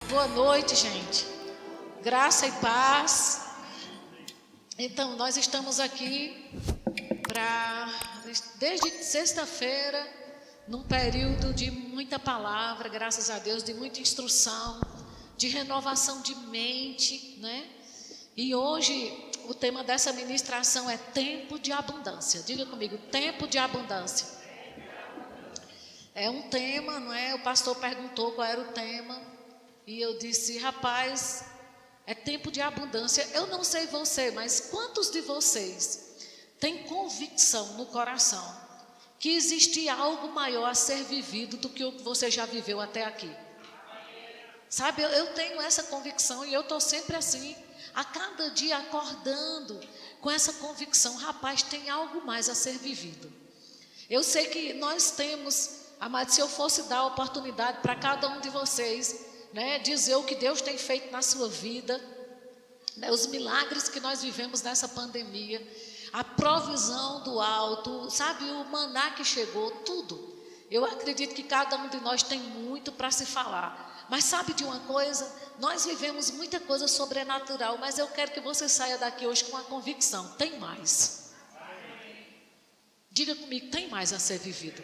Boa noite, gente. Graça e paz. Então, nós estamos aqui desde sexta-feira, num período de muita palavra, graças a Deus, de muita instrução, de renovação de mente, né? E hoje, o tema dessa ministração é tempo de abundância. Diga comigo, tempo de abundância. É um tema, não é? O pastor perguntou qual era o tema. E eu disse, rapaz, é tempo de abundância. Eu não sei você, mas quantos de vocês têm convicção no coração que existe algo maior a ser vivido do que o que você já viveu até aqui? Sabe, eu tenho essa convicção e eu estou sempre assim, a cada dia acordando com essa convicção. Rapaz, tem algo mais a ser vivido. Eu sei que nós temos, amado, se eu fosse dar a oportunidade para cada um de vocês, né, dizer o que Deus tem feito na sua vida, né, os milagres que nós vivemos nessa pandemia, a provisão do alto, sabe, o maná que chegou, tudo. Eu acredito que cada um de nós tem muito para se falar. Mas sabe de uma coisa? Nós vivemos muita coisa sobrenatural, mas eu quero que você saia daqui hoje com a convicção, tem mais. Diga comigo, tem mais a ser vivido.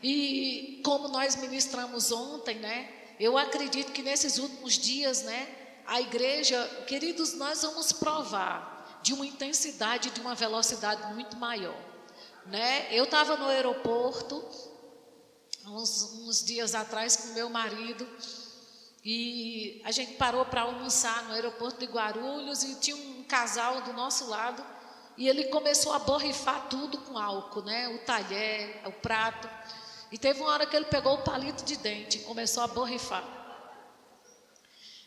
E como nós ministramos ontem, né? Eu acredito que nesses últimos dias, né, a igreja, queridos, nós vamos provar de uma intensidade, de uma velocidade muito maior, né? Eu estava no aeroporto, uns dias atrás com meu marido, e a gente parou para almoçar no aeroporto de Guarulhos, e tinha um casal do nosso lado, e ele começou a borrifar tudo com álcool, né? O talher, o prato. E teve uma hora que ele pegou o palito de dente e começou a borrifar.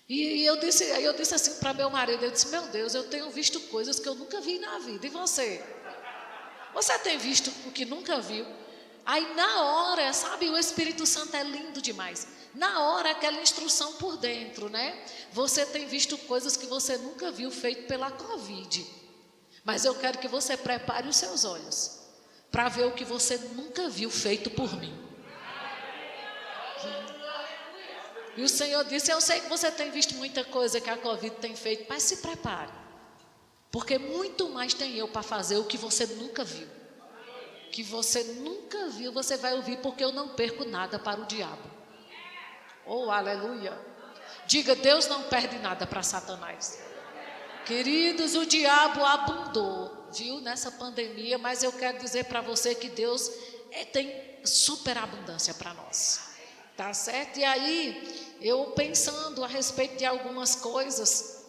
E eu disse assim para meu marido, eu disse, meu Deus, eu tenho visto coisas que eu nunca vi na vida. E você? Você tem visto o que nunca viu? Aí na hora, sabe, o Espírito Santo é lindo demais. Na hora, aquela instrução por dentro, né? Você tem visto coisas que você nunca viu feito pela Covid. Mas eu quero que você prepare os seus olhos para ver o que você nunca viu feito por mim. E o Senhor disse, eu sei que você tem visto muita coisa que a Covid tem feito, mas se prepare, porque muito mais tem eu para fazer o que você nunca viu. Que você nunca viu, você vai ouvir, porque eu não perco nada para o diabo. Oh, aleluia. Diga, Deus não perde nada para Satanás. Queridos, o diabo abundou, viu, nessa pandemia, mas eu quero dizer para você que Deus tem superabundância para nós, tá certo? E aí, eu pensando a respeito de algumas coisas,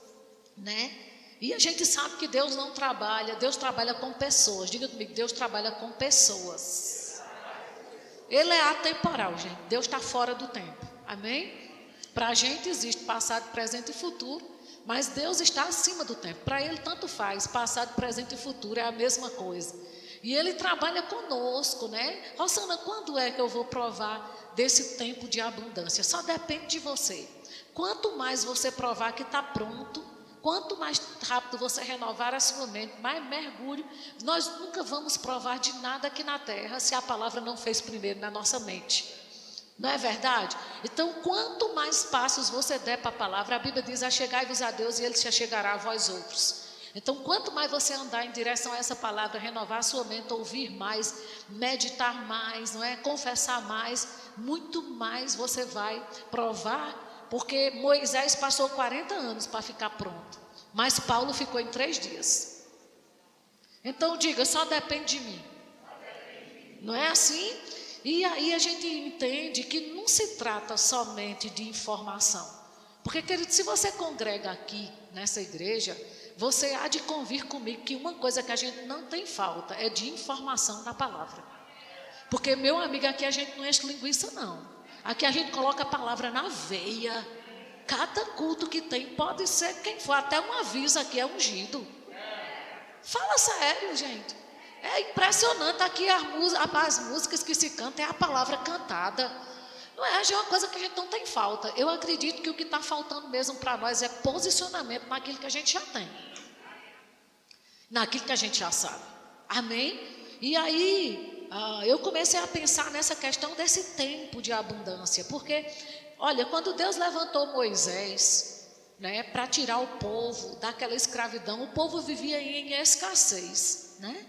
né? E a gente sabe que Deus não trabalha, Deus trabalha com pessoas. Diga comigo, Deus trabalha com pessoas. Ele é atemporal, gente. Deus está fora do tempo, amém? Para a gente existe passado, presente e futuro. Mas Deus está acima do tempo. Para Ele tanto faz, passado, presente e futuro é a mesma coisa. E Ele trabalha conosco, né? Rosana, quando é que eu vou provar desse tempo de abundância? Só depende de você. Quanto mais você provar que está pronto, quanto mais rápido você renovar a sua mente, mais mergulho. Nós nunca vamos provar de nada aqui na terra se a palavra não fez primeiro na nossa mente. Não é verdade? Então, quanto mais passos você der para a palavra, a Bíblia diz, achegai-vos a Deus e Ele se achegará a vós outros. Então, quanto mais você andar em direção a essa palavra, renovar a sua mente, ouvir mais, meditar mais, não é? Confessar mais, muito mais você vai provar, porque Moisés passou 40 anos para ficar pronto, mas Paulo ficou em 3 dias. Então, diga, só depende de mim. Não é assim? E aí a gente entende que não se trata somente de informação. Porque, querido, se você congrega aqui nessa igreja, você há de convir comigo que uma coisa que a gente não tem falta é de informação da palavra. Porque, meu amigo, aqui a gente não enche linguiça, não. Aqui a gente coloca a palavra na veia. Cada culto que tem pode ser quem for, até um aviso aqui é ungido. Fala sério, gente. É impressionante aqui as músicas que se cantam, é a palavra cantada. Não é, é uma coisa que a gente não tem falta. Eu acredito que o que está faltando mesmo para nós é posicionamento naquilo que a gente já tem. Naquilo que a gente já sabe. Amém? E aí, eu comecei a pensar nessa questão desse tempo de abundância. Porque Olha, quando Deus levantou Moisés, né, para tirar o povo daquela escravidão, o povo vivia em escassez, né?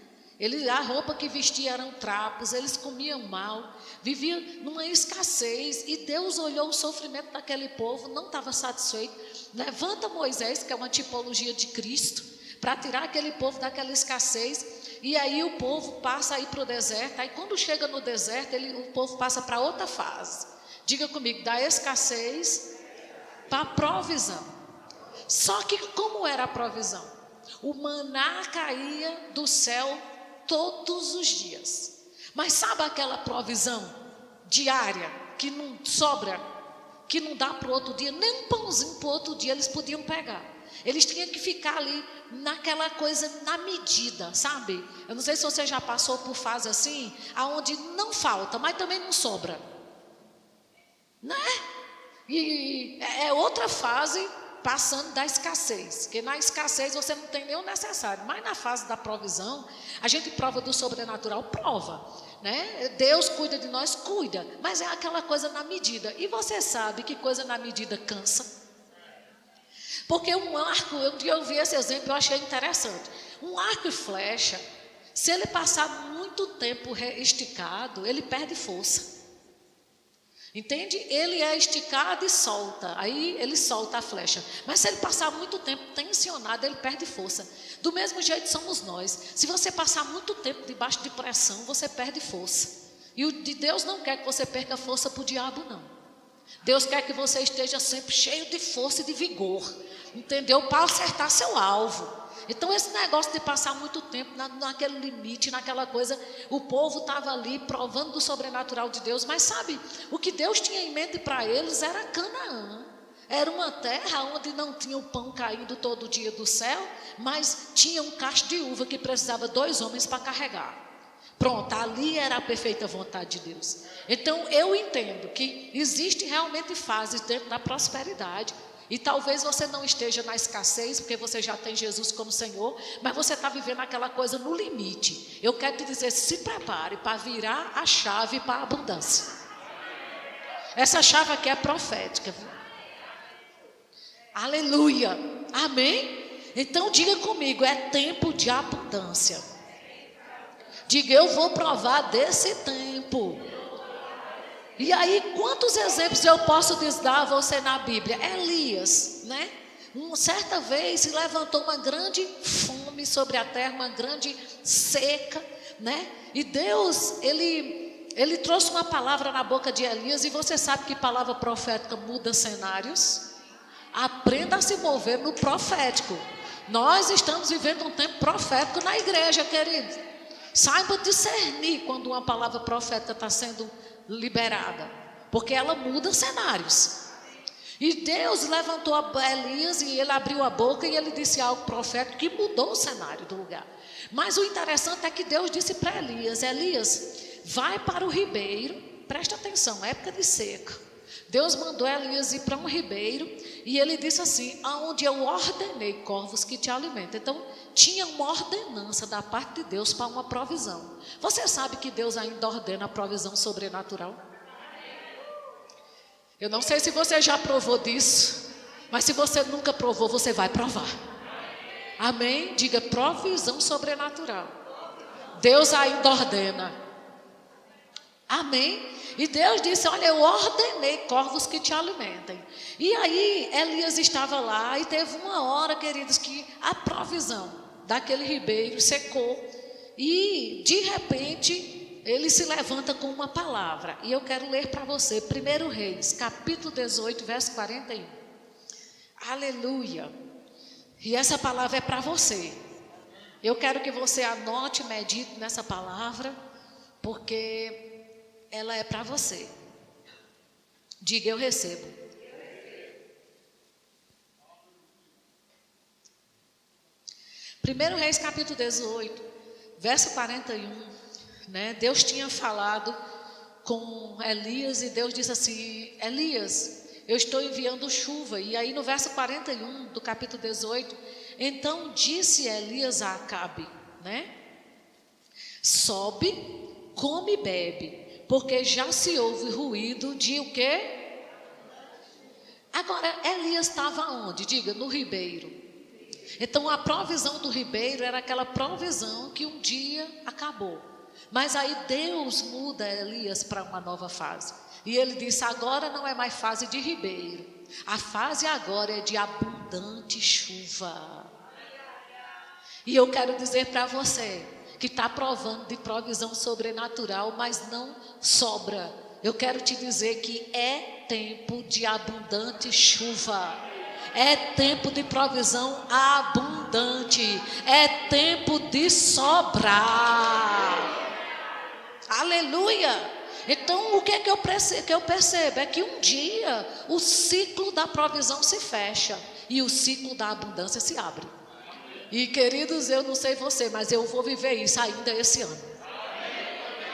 A roupa que vestia eram trapos, eles comiam mal, viviam numa escassez, e Deus olhou o sofrimento daquele povo, não estava satisfeito. Levanta Moisés, que é uma tipologia de Cristo, para tirar aquele povo daquela escassez, e aí o povo passa a ir para o deserto. Aí quando chega no deserto, o povo passa para outra fase. Diga comigo, da escassez para a provisão. Só que como era a provisão? O maná caía do céu todos os dias. Mas sabe aquela provisão diária que não sobra, que não dá para o outro dia? Nem um pãozinho para o outro dia eles podiam pegar. Eles tinham que ficar ali naquela coisa, na medida, sabe? Eu não sei se você já passou por fase assim, aonde não falta, mas também não sobra, né? E é outra fase passando da escassez, porque na escassez você não tem nem o necessário, mas na fase da provisão, a gente prova do sobrenatural, prova, né? Deus cuida de nós, cuida, mas é aquela coisa na medida. E você sabe que coisa na medida cansa? Porque um arco, eu vi esse exemplo, eu achei interessante. Um arco e flecha, se ele passar muito tempo esticado, ele perde força. Entende? Ele é esticado e solta, aí ele solta a flecha. Mas se ele passar muito tempo tensionado, ele perde força. Do mesmo jeito somos nós. Se você passar muito tempo debaixo de pressão, você perde força. E o de Deus não quer que você perca força para o diabo, não. Deus quer que você esteja sempre cheio de força e de vigor, entendeu? Para acertar seu alvo. Então esse negócio de passar muito tempo naquele limite, naquela coisa, o povo estava ali provando do sobrenatural de Deus. Mas sabe, o que Deus tinha em mente para eles era Canaã. Era uma terra onde não tinha o pão caindo todo dia do céu, mas tinha um cacho de uva que precisava 2 homens para carregar. Pronto, ali era a perfeita vontade de Deus. Então eu entendo que existe realmente fases dentro da prosperidade. E talvez você não esteja na escassez, porque você já tem Jesus como Senhor, mas você está vivendo aquela coisa no limite. Eu quero te dizer, se prepare para virar a chave para a abundância. Essa chave aqui é profética, viu? Aleluia, amém? Então diga comigo, é tempo de abundância. Diga, eu vou provar desse tempo. E aí, quantos exemplos eu posso dar a você na Bíblia? Elias, né? Certa vez se levantou uma grande fome sobre a terra, uma grande seca, né? E Deus, ele trouxe uma palavra na boca de Elias, e você sabe que palavra profética muda cenários? Aprenda a se mover no profético. Nós estamos vivendo um tempo profético na igreja, querido. Saiba discernir quando uma palavra profética está sendo liberada, porque ela muda cenários. E Deus levantou Elias, e ele abriu a boca e ele disse algo profético que mudou o cenário do lugar. Mas o interessante é que Deus disse para Elias: Elias, vai para o ribeiro. Presta atenção, época de seca. Deus mandou Elias ir para um ribeiro, e ele disse assim: aonde eu ordenei corvos que te alimentem. Então tinha uma ordenança da parte de Deus para uma provisão. Você sabe que Deus ainda ordena a provisão sobrenatural? Eu não sei se você já provou disso, mas se você nunca provou, você vai provar. Amém? Diga, provisão sobrenatural. Deus ainda ordena. Amém? E Deus disse: olha, eu ordenei corvos que te alimentem. E aí Elias estava lá, e teve uma hora, queridos, que a provisão daquele ribeiro secou, e de repente ele se levanta com uma palavra. E eu quero ler para você 1 Reis, capítulo 18, verso 41. Aleluia. E essa palavra é para você. Eu quero que você anote, medite nessa palavra, porque ela é para você. Diga, eu recebo. Primeiro Reis capítulo 18, verso 41, né? Deus tinha falado com Elias, e Deus disse assim: Elias, eu estou enviando chuva. E aí no verso 41 do capítulo 18, então disse Elias a Acabe, né? Sobe, come e bebe, porque já se ouve ruído de o quê? Agora, Elias estava onde? Diga, no ribeiro. Então, a provisão do ribeiro era aquela provisão que um dia acabou. Mas aí Deus muda Elias para uma nova fase. E ele disse, agora não é mais fase de ribeiro. A fase agora é de abundante chuva. E eu quero dizer para você, que está provando de provisão sobrenatural, mas não sobra. Eu quero te dizer que é tempo de abundante chuva. É tempo de provisão abundante. É tempo de sobrar. Aleluia! Então, o que é que eu percebo? É que um dia o ciclo da provisão se fecha e o ciclo da abundância se abre. E, queridos, eu não sei você, mas eu vou viver isso ainda esse ano.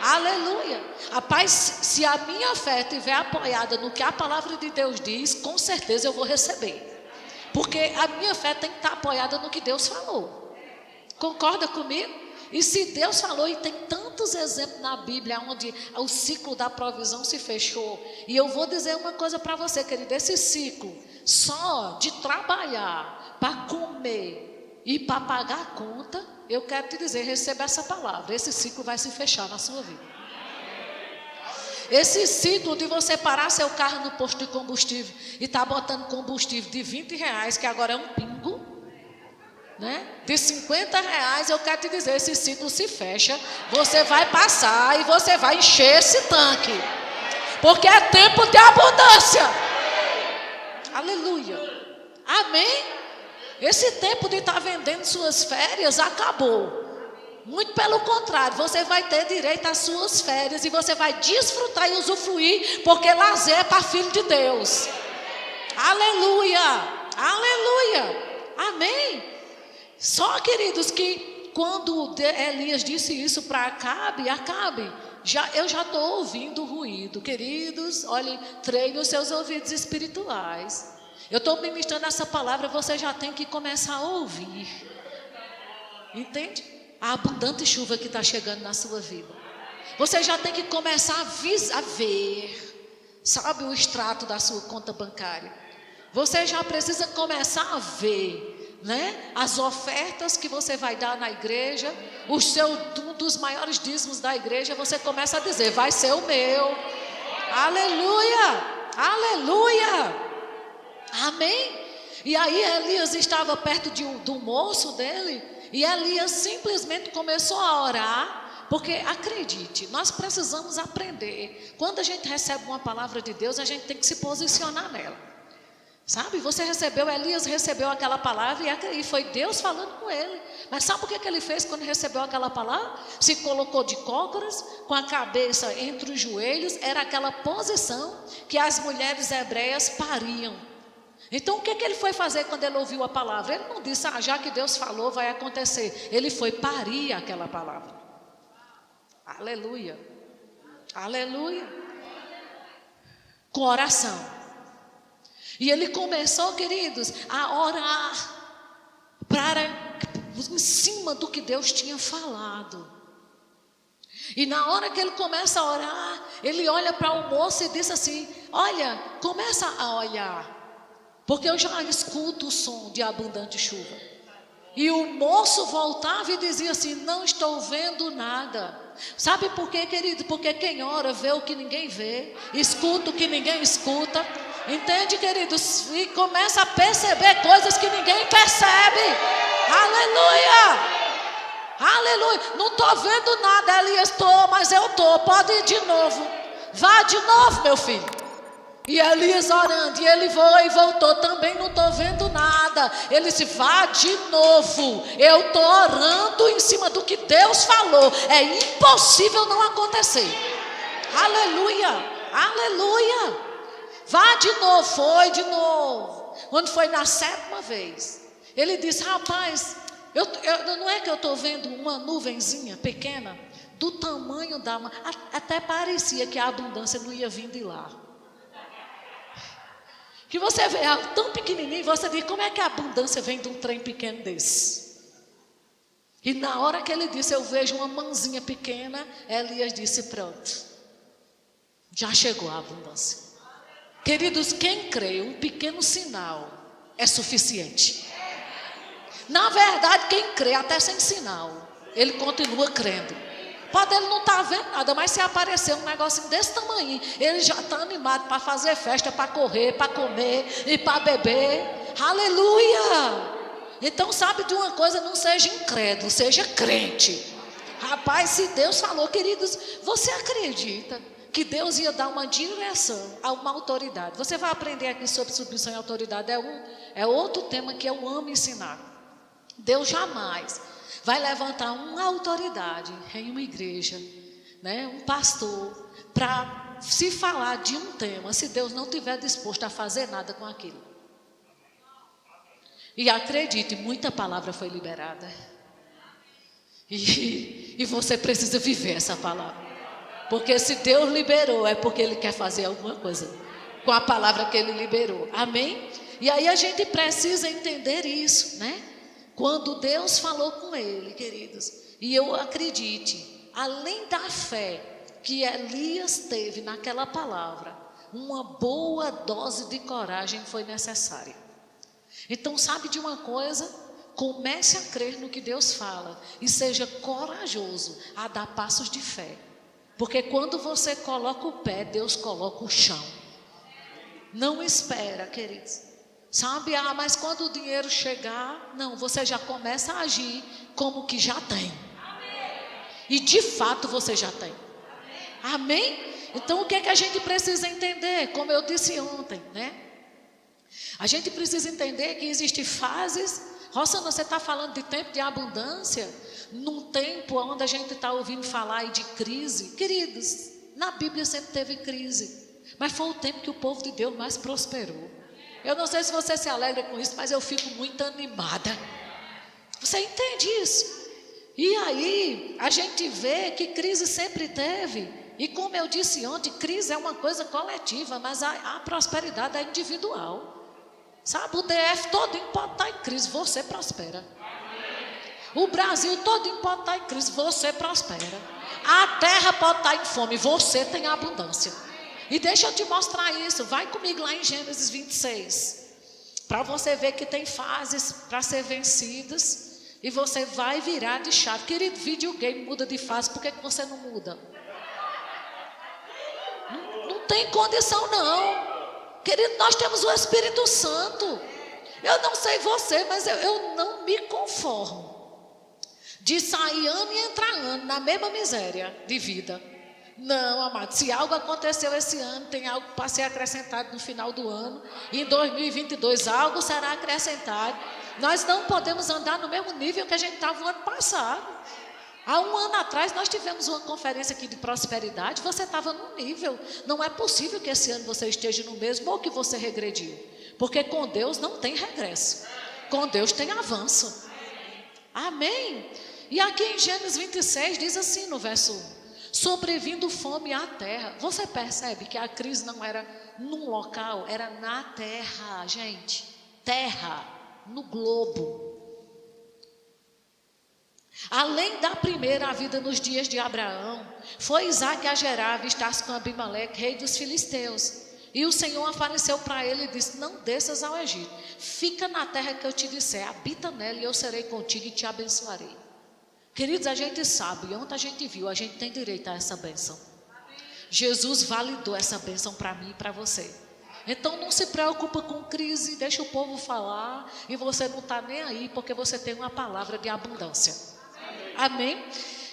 Aleluia! Rapaz, se a minha fé estiver apoiada no que a palavra de Deus diz, com certeza eu vou receber. Porque a minha fé tem que estar apoiada no que Deus falou. Concorda comigo? E se Deus falou, e tem tantos exemplos na Bíblia onde o ciclo da provisão se fechou. E eu vou dizer uma coisa para você, querido, esse ciclo só de trabalhar para comer e para pagar a conta, eu quero te dizer, receba essa palavra, esse ciclo vai se fechar na sua vida. Esse ciclo de você parar seu carro no posto de combustível e estar botando combustível de R$20, que agora é um pingo, né? De R$50, eu quero te dizer, esse ciclo se fecha, você vai passar e você vai encher esse tanque, porque é tempo de abundância. Aleluia, amém? Esse tempo de estar vendendo suas férias acabou. Muito pelo contrário, você vai ter direito às suas férias e você vai desfrutar e usufruir, porque lazer é para filho de Deus. Aleluia, aleluia, amém? Só, queridos, que quando Elias disse isso para Acabe, eu já estou ouvindo ruído. Queridos, olhem, treine os seus ouvidos espirituais. Eu estou ministrando essa palavra, você já tem que começar a ouvir. Entende? A abundante chuva que está chegando na sua vida. Você já tem que começar a ver, sabe, o extrato da sua conta bancária. Você já precisa começar a ver, né, as ofertas que você vai dar na igreja. Um dos maiores dízimos da igreja, você começa a dizer, vai ser o meu. Aleluia, aleluia, amém? E aí Elias estava perto do moço dele, e Elias simplesmente começou a orar, porque acredite, nós precisamos aprender, quando a gente recebe uma palavra de Deus, a gente tem que se posicionar nela. Sabe, Elias recebeu aquela palavra e foi Deus falando com ele. Mas sabe o que ele fez quando recebeu aquela palavra? Se colocou de cócoras, com a cabeça entre os joelhos, era aquela posição que as mulheres hebreias pariam. Então o que ele foi fazer quando ele ouviu a palavra? Ele não disse, já que Deus falou, vai acontecer. Ele foi parir aquela palavra. Aleluia, aleluia. Com oração. E ele começou, queridos, a orar em cima do que Deus tinha falado. E na hora que ele começa a orar, ele olha para o moço e diz assim, olha, começa a olhar, porque eu já escuto o som de abundante chuva. E o moço voltava e dizia assim, não estou vendo nada. Sabe por quê, querido? Porque quem ora vê o que ninguém vê, escuta o que ninguém escuta. Entende, queridos? E começa a perceber coisas que ninguém percebe. Aleluia! Aleluia! Não estou vendo nada, Elias, mas eu estou. Pode ir de novo. Vá de novo, meu filho. E Elias orando, e ele foi e voltou. Também não estou vendo nada. Ele disse, vá de novo. Eu estou orando em cima do que Deus falou. É impossível não acontecer. Aleluia! Aleluia! Vá de novo, foi de novo. Quando foi na 7ª vez, ele disse, rapaz, não é que eu estou vendo uma nuvenzinha pequena, do tamanho da mão, até parecia que a abundância não ia vir de lá. Que você vê algo tão pequenininho, você diz, como é que a abundância vem de um trem pequeno desse? E na hora que ele disse, eu vejo uma mãozinha pequena, Elias disse, pronto, já chegou a abundância. Queridos, quem crê, um pequeno sinal é suficiente. Na verdade, quem crê, até sem sinal, ele continua crendo. Pode ele não estar vendo nada, mas se aparecer um negocinho desse tamanho, ele já está animado para fazer festa, para correr, para comer e para beber. Aleluia! Então, sabe de uma coisa, não seja incrédulo, seja crente. Rapaz, se Deus falou, queridos, você acredita que Deus ia dar uma direção a uma autoridade? Você vai aprender aqui sobre submissão e autoridade, é outro tema que eu amo ensinar. Deus jamais vai levantar uma autoridade em uma igreja, né, um pastor, para se falar de um tema, se Deus não estiver disposto a fazer nada com aquilo. E acredite, muita palavra foi liberada. E você precisa viver essa palavra. Porque se Deus liberou, é porque Ele quer fazer alguma coisa com a palavra que Ele liberou. Amém? E aí a gente precisa entender isso, né? Quando Deus falou com ele, queridos, e eu acredite, além da fé que Elias teve naquela palavra, uma boa dose de coragem foi necessária. Então, sabe de uma coisa? Comece a crer no que Deus fala e seja corajoso a dar passos de fé. Porque quando você coloca o pé, Deus coloca o chão. Não espera, queridos. Sabe, mas quando o dinheiro chegar, não, você já começa a agir como que já tem. E de fato você já tem. Amém? Então o que é que a gente precisa entender? Como eu disse ontem, né? A gente precisa entender que existem fases. Rosana, você está falando de tempo de abundância, num tempo onde a gente está ouvindo falar aí de crise. Queridos, na Bíblia sempre teve crise, mas foi o tempo que o povo de Deus mais prosperou. Eu não sei se você se alegra com isso, mas eu fico muito animada. Você entende isso? E aí, a gente vê que crise sempre teve. E como eu disse ontem, crise é uma coisa coletiva, mas a prosperidade é individual. Sabe, o DF todinho pode estar em crise, você prospera. O Brasil todinho pode estar em crise, você prospera. A terra pode estar em fome, você tem abundância. E deixa eu te mostrar isso. Vai comigo lá em Gênesis 26. Para você ver que tem fases para ser vencidas. E você vai virar de chave. Querido, videogame muda de fase. Por que você não muda? Não tem condição não. Querido, nós temos o Espírito Santo. Eu não sei você, mas eu não me conformo de sair ano e entrar ano na mesma miséria de vida. Não, amado, se algo aconteceu esse ano, tem algo para ser acrescentado no final do ano. E em 2022 algo será acrescentado. Nós não podemos andar no mesmo nível que a gente estava no ano passado. Há um ano atrás nós tivemos uma conferência aqui de prosperidade. Você estava num nível. Não é possível que esse ano você esteja no mesmo ou que você regrediu. Porque com Deus não tem regresso. Com Deus tem avanço. Amém? E aqui em Gênesis 26 diz assim no verso 1. Sobrevindo fome à terra. Você percebe que a crise não era num local, era na terra, gente. Terra, no globo. Além da primeira vida nos dias de Abraão, foi Isaque a Gerar avistar-se com Abimeleque, rei dos filisteus. E o Senhor apareceu para ele e disse: não desças ao Egito, fica na terra que eu te disser, habita nela e eu serei contigo e te abençoarei. Queridos, a gente sabe, ontem a gente viu, a gente tem direito a essa bênção. Jesus validou essa bênção para mim e para você. Então não se preocupa com crise, deixa o povo falar e você não está nem aí porque você tem uma palavra de abundância. Amém?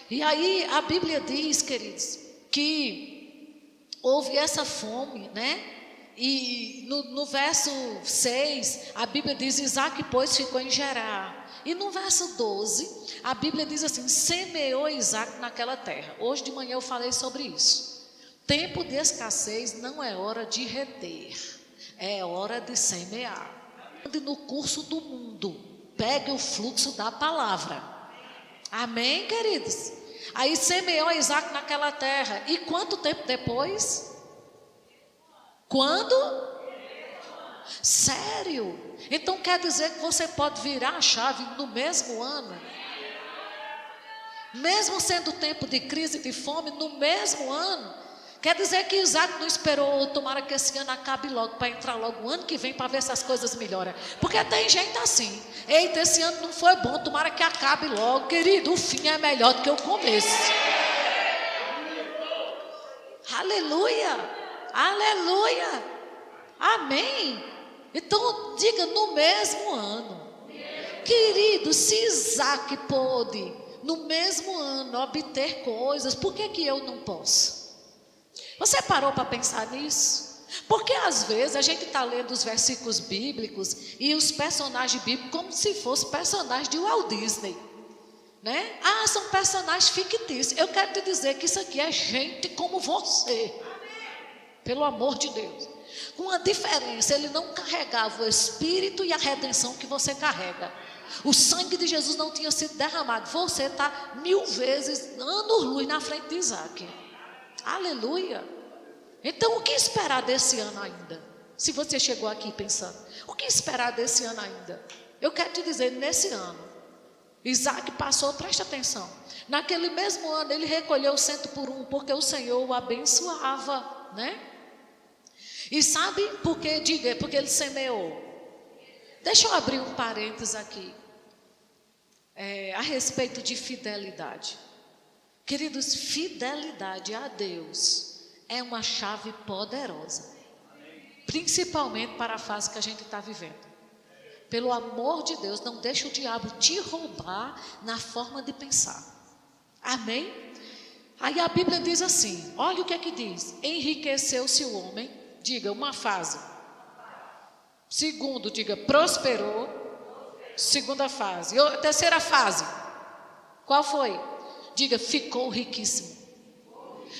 E aí a Bíblia diz, queridos, que houve essa fome, né? E no verso 6, a Bíblia diz: Isaque, pois, ficou em Gerar. E no verso 12, a Bíblia diz assim: semeou Isaque naquela terra. Hoje de manhã eu falei sobre isso. Tempo de escassez não é hora de reter, é hora de semear. Ande no curso do mundo, pegue o fluxo da palavra. Amém, queridos? Aí semeou Isaque naquela terra. E quanto tempo depois? Quando? Sério? Então quer dizer que você pode virar a chave no mesmo ano? Mesmo sendo tempo de crise e de fome, no mesmo ano? Quer dizer que Isaac não esperou, tomara que esse ano acabe logo, para entrar logo o ano que vem, para ver se as coisas melhoram. Porque tem gente assim, eita, esse ano não foi bom, tomara que acabe logo. Querido, o fim é melhor do que o começo. Aleluia, aleluia, amém. Então diga, no mesmo ano. Querido, se Isaac pôde no mesmo ano obter coisas, por que eu não posso? Você parou para pensar nisso? Porque às vezes a gente está lendo os versículos bíblicos e os personagens bíblicos como se fossem personagens de Walt Disney, né? Ah, são personagens fictícios. Eu quero te dizer que isso aqui é gente como você, pelo amor de Deus. Com uma diferença, ele não carregava o espírito e a redenção que você carrega. O sangue de Jesus não tinha sido derramado. Você está 1000 vezes, anos-luz na frente de Isaac. Aleluia. Então o que esperar desse ano ainda? Se você chegou aqui pensando, o que esperar desse ano ainda? Eu quero te dizer, nesse ano Isaac passou, presta atenção, naquele mesmo ano ele recolheu 100 por 1, porque o Senhor o abençoava, né? E sabe por quê? Diga, porque ele semeou. Deixa eu abrir um parênteses aqui, a respeito de fidelidade. Queridos, fidelidade a Deus é uma chave poderosa, principalmente para a fase que a gente está vivendo. Pelo amor de Deus, não deixe o diabo te roubar na forma de pensar. Amém? Aí a Bíblia diz assim, olha o que é que diz: enriqueceu-se o homem, diga uma fase. Segundo, diga prosperou. Segunda fase. E terceira fase, qual foi? Diga, ficou riquíssimo.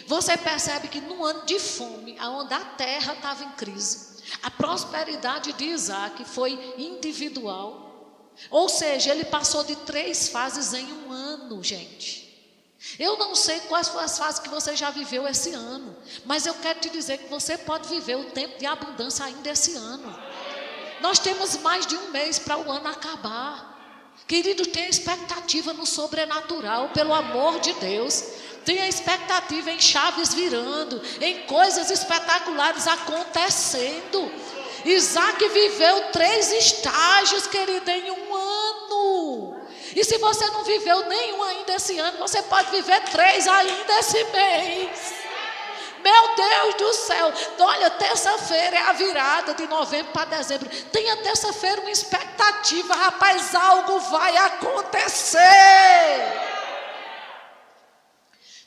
Você percebe que no ano de fome, onde a terra estava em crise, a prosperidade de Isaac foi individual. Ou seja, ele passou de 3 fases em um ano, gente. Eu não sei quais foram as fases que você já viveu esse ano, mas eu quero te dizer que você pode viver o tempo de abundância ainda esse ano. Nós temos mais de um mês para o ano acabar. Querido, tenha expectativa no sobrenatural, pelo amor de Deus. Tenha expectativa em chaves virando, em coisas espetaculares acontecendo. Isaac viveu 3 estágios, querido, em um ano. E se você não viveu nenhum ainda esse ano, você pode viver 3 ainda esse mês. Meu Deus do céu, olha, terça-feira é a virada de novembro para dezembro. Tenha terça-feira uma expectativa, rapaz, algo vai acontecer.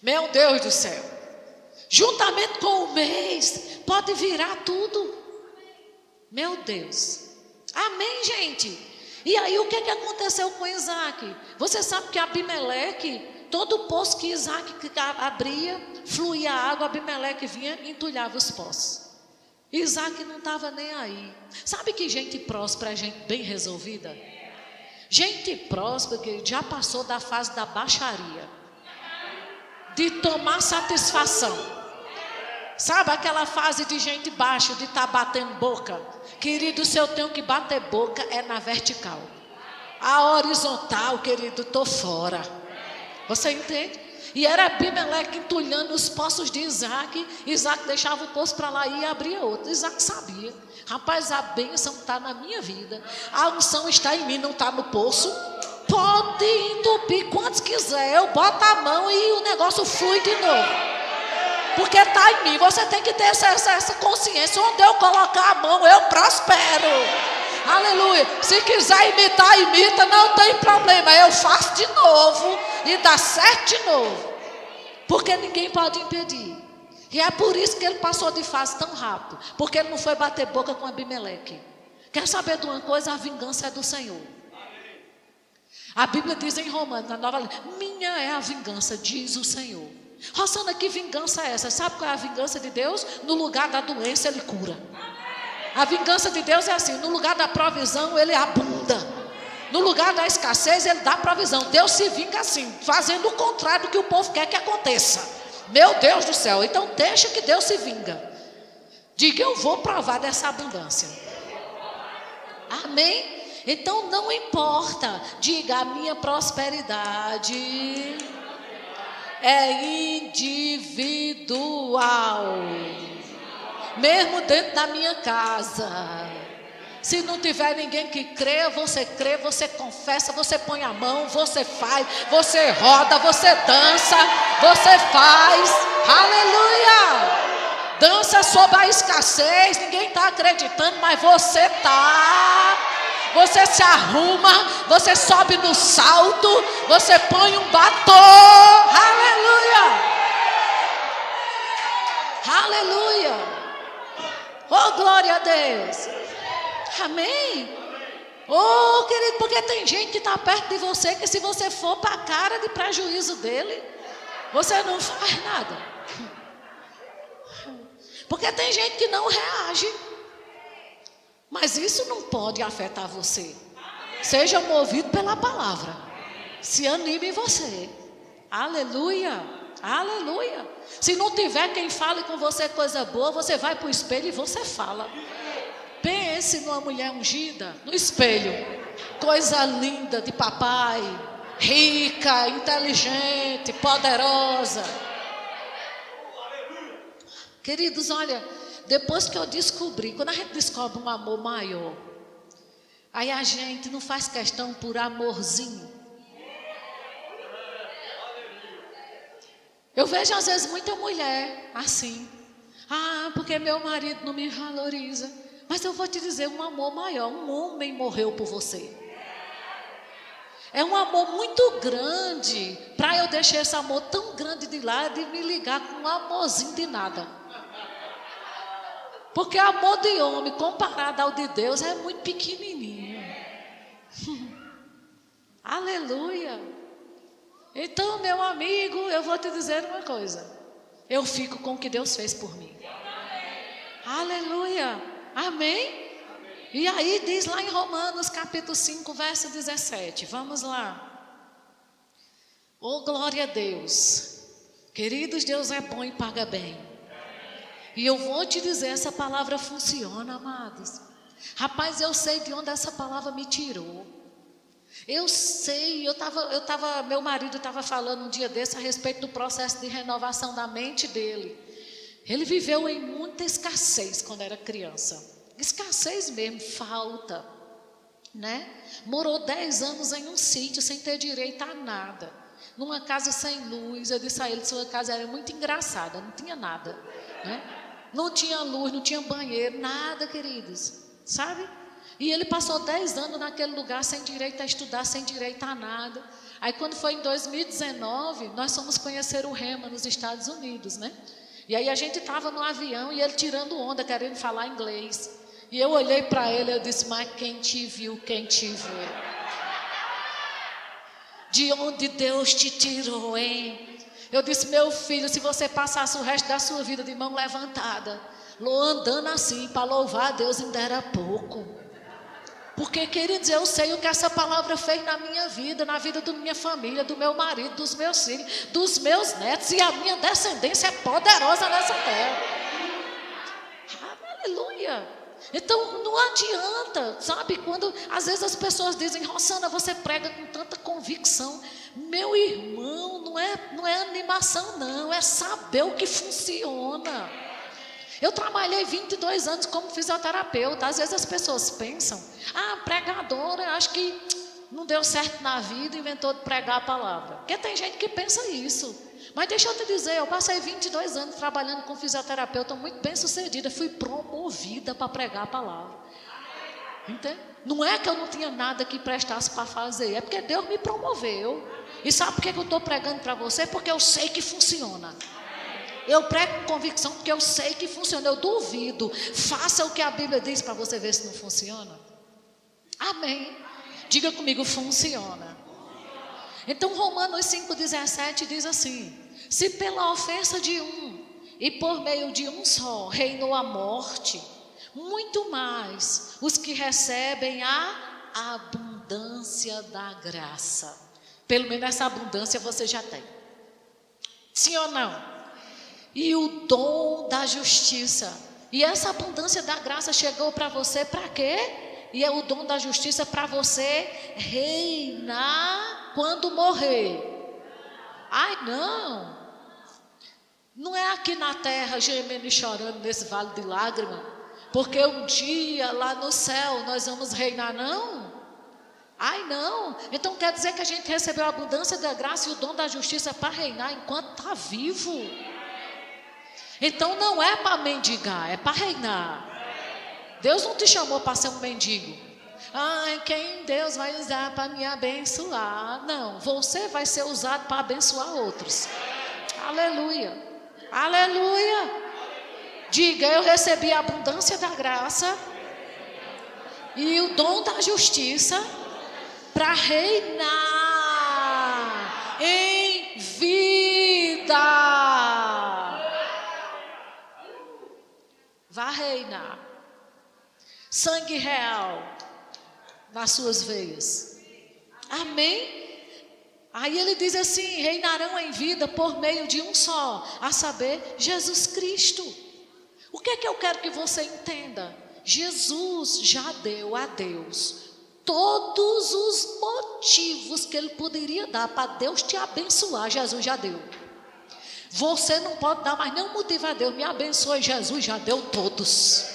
Meu Deus do céu, juntamente com o mês, pode virar tudo. Meu Deus, amém, gente? E aí o que aconteceu com Isaac? Você sabe que Abimeleque, todo poço que Isaac abria, fluía água, Abimeleque vinha e entulhava os poços. Isaac não estava nem aí. Sabe que gente próspera é gente bem resolvida? Gente próspera que já passou da fase da baixaria, de tomar satisfação. Sabe aquela fase de gente baixa, de estar batendo boca? Querido, se eu tenho que bater boca é na vertical. A horizontal, querido, estou fora. Você entende? E era Abimeleque entulhando os poços de Isaac. Isaac deixava o poço para lá e abria outro. Isaac sabia. Rapaz, a bênção está na minha vida. A unção está em mim, não está no poço. Pode entupir quantos quiser. Eu boto a mão e o negócio flui de novo. Porque está em mim. Você tem que ter essa consciência. Onde eu colocar a mão, eu prospero. Aleluia. Se quiser imitar, imita, não tem problema. Eu faço de novo e dá certo de novo. Porque ninguém pode impedir. E é por isso que ele passou de fase tão rápido. Porque ele não foi bater boca com Abimeleque. Quer saber de uma coisa? A vingança é do Senhor. A Bíblia diz em Romanos, na nova lei, minha é a vingança, diz o Senhor. Rosana, que vingança é essa? Sabe qual é a vingança de Deus? No lugar da doença ele cura. A vingança de Deus é assim, no lugar da provisão ele abunda. No lugar da escassez ele dá provisão. Deus se vinga assim, fazendo o contrário do que o povo quer que aconteça. Meu Deus do céu, então deixa que Deus se vinga. Diga, eu vou provar dessa abundância. Amém? Então não importa, diga, a minha prosperidade é individual. Mesmo dentro da minha casa. Se não tiver ninguém que crê, você confessa, você põe a mão, você faz, você roda, você dança, você faz. Aleluia! Dança sobre a escassez, ninguém está acreditando, mas você está. Você se arruma, você sobe no salto, você põe um batom. Aleluia! Aleluia! Oh, glória a Deus! Amém? Oh, querido, porque tem gente que está perto de você que se você for para a cara de prejuízo dele, você não faz nada. Porque tem gente que não reage. Mas isso não pode afetar você. Seja movido pela palavra. Se anime em você. Aleluia. Aleluia. Se não tiver quem fale com você coisa boa, você vai para o espelho e você fala. Pense numa mulher ungida no espelho. Coisa linda de papai. Rica, inteligente, poderosa. Queridos, olha, depois que eu descobri, quando a gente descobre um amor maior, aí a gente não faz questão por amorzinho. Eu vejo às vezes muita mulher assim. Ah, porque meu marido não me valoriza. Mas eu vou te dizer, um amor maior, um homem morreu por você. É um amor muito grande, para eu deixar esse amor tão grande de lado e me ligar com um amorzinho de nada. Porque o amor de homem comparado ao de Deus é muito pequenininho. Aleluia. Então, meu amigo, eu vou te dizer uma coisa. Eu fico com o que Deus fez por mim. Aleluia. Amém? E aí diz lá em Romanos capítulo 5, verso 17. Vamos lá. Oh, glória a Deus. Queridos, Deus é bom e paga bem. E eu vou te dizer, essa palavra funciona, amados. Rapaz, eu sei de onde essa palavra me tirou. Eu sei, meu marido estava falando um dia desse a respeito do processo de renovação da mente dele. Ele viveu em muita escassez quando era criança. Escassez mesmo, falta, né? Morou 10 anos em um sítio sem ter direito a nada. Numa casa sem luz. Eu disse a ele, sua casa era muito engraçada, não tinha nada, né? Não tinha luz, não tinha banheiro, nada, queridos, sabe? E ele passou 10 anos naquele lugar sem direito a estudar, sem direito a nada. Aí quando foi em 2019, nós fomos conhecer o Rema nos Estados Unidos, né? E aí a gente estava no avião e ele tirando onda, querendo falar inglês. E eu olhei para ele e eu disse, mas quem te viu, quem te vê? De onde Deus te tirou, hein? Eu disse, meu filho, se você passasse o resto da sua vida de mão levantada, andando assim, para louvar a Deus, ainda era pouco. Porque, queridos, eu sei o que essa palavra fez na minha vida, na vida da minha família, do meu marido, dos meus filhos, dos meus netos, e a minha descendência é poderosa nessa terra. Aleluia! Então não adianta, sabe, quando às vezes as pessoas dizem, Rosana, você prega com tanta convicção. Meu irmão, não é animação não, é saber o que funciona. Eu trabalhei 22 anos como fisioterapeuta. Às vezes as pessoas pensam, pregadora, acho que não deu certo na vida, inventou de pregar a palavra. Porque tem gente que pensa isso. Mas deixa eu te dizer, eu passei 22 anos trabalhando com fisioterapeuta, muito bem sucedida, fui promovida para pregar a palavra. Entende? Não é que eu não tinha nada que prestasse para fazer, é porque Deus me promoveu. E sabe por que eu estou pregando para você? Porque eu sei que funciona. Eu prego com convicção porque eu sei que funciona. Eu duvido. Faça o que a Bíblia diz para você ver se não funciona. Amém. Diga comigo, funciona. Então Romanos 5,17 diz assim: se pela ofensa de um e por meio de um só reinou a morte, muito mais os que recebem a abundância da graça. Pelo menos essa abundância você já tem. Sim ou não? E o dom da justiça. E essa abundância da graça chegou para você para quê? E é o dom da justiça para você reinar quando morrer. Ai, não. Não é aqui na terra gemendo e chorando nesse vale de lágrimas, porque um dia lá no céu nós vamos reinar, não. Ai, não. Então quer dizer que a gente recebeu a abundância da graça e o dom da justiça para reinar enquanto está vivo. Então não é para mendigar, é para reinar. Deus não te chamou para ser um mendigo. Ai, quem Deus vai usar para me abençoar? Não, você vai ser usado para abençoar outros. Aleluia. Aleluia. Diga, eu recebi a abundância da graça e o dom da justiça para reinar em vida. Vá reinar. Sangue real nas suas veias. Amém? Aí ele diz assim: reinarão em vida por meio de um só, a saber, Jesus Cristo. O que é que eu quero que você entenda? Jesus já deu a Deus todos os motivos que ele poderia dar para Deus te abençoar. Jesus já deu. Você não pode dar mais nenhum motivo a Deus. Me abençoe, Jesus já deu todos.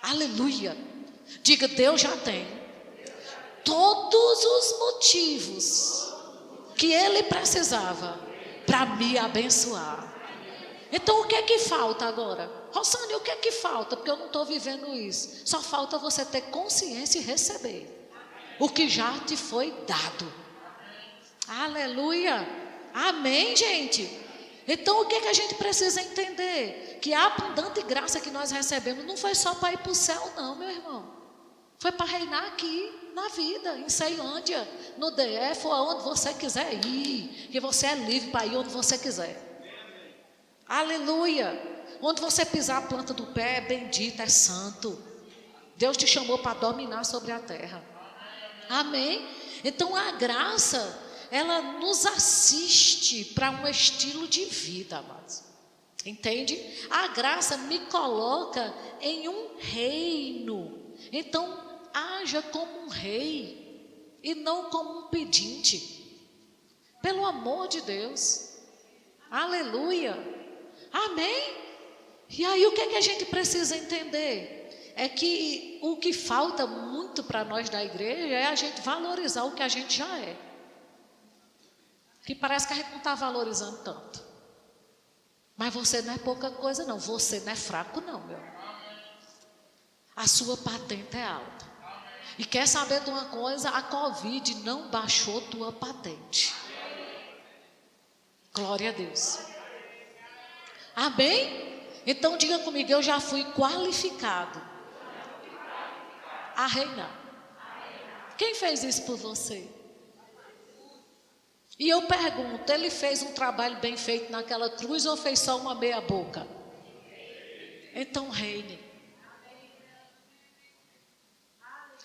Aleluia. Diga, Deus já tem todos os motivos que ele precisava para me abençoar. Então o que é que falta agora? Rosane, o que é que falta? Porque eu não estou vivendo isso. Só falta você ter consciência e receber o que já te foi dado. Aleluia. Amém, gente? Então o que é que a gente precisa entender? Que a abundante graça que nós recebemos não foi só para ir para o céu, não, meu irmão. Foi para reinar aqui na vida, em Ceilândia, no DF, ou aonde você quiser ir. Que você é livre para ir onde você quiser. Aleluia. Onde você pisar a planta do pé é bendito, é santo. Deus te chamou para dominar sobre a terra. Amém? Então a graça, ela nos assiste para um estilo de vida, amados. Entende? A graça me coloca em um reino. Então haja como um rei e não como um pedinte. Pelo amor de Deus. Aleluia. Amém? E aí o que é que a gente precisa entender? É que o que falta muito para nós da igreja é a gente valorizar o que a gente já é. Que parece que a gente não está valorizando tanto. Mas você não é pouca coisa não, você não é fraco não, meu. A sua patente é alta. E quer saber de uma coisa? A Covid não baixou tua patente. Glória a Deus. Amém? Então diga comigo, eu já fui qualificado a reinar. Quem fez isso por você? E eu pergunto, ele fez um trabalho bem feito naquela cruz ou fez só uma meia boca? Então reine.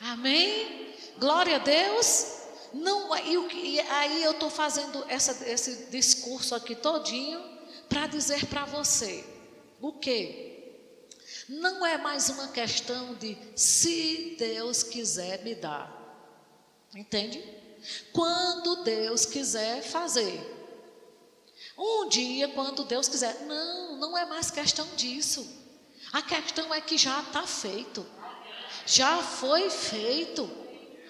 Amém? Glória a Deus. Não, e aí eu estou fazendo esse discurso aqui todinho para dizer para você o quê? Não é mais uma questão de se Deus quiser me dar. Entende? Quando Deus quiser fazer. Um dia, quando Deus quiser. Não, não é mais questão disso. A questão é que já está feito. Já foi feito.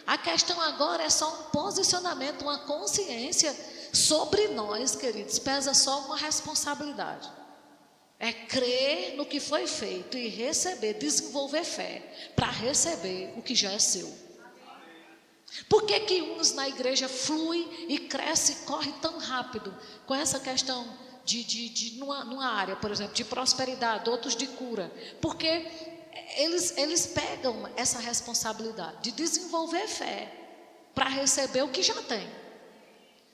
A questão agora é só um posicionamento, uma consciência sobre nós, queridos. Pesa só uma responsabilidade. É crer no que foi feito e receber, desenvolver fé para receber o que já é seu. Por que que uns na igreja flui e cresce e corre tão rápido com essa questão numa área, por exemplo, de prosperidade, outros de cura? Porque eles pegam essa responsabilidade de desenvolver fé para receber o que já tem.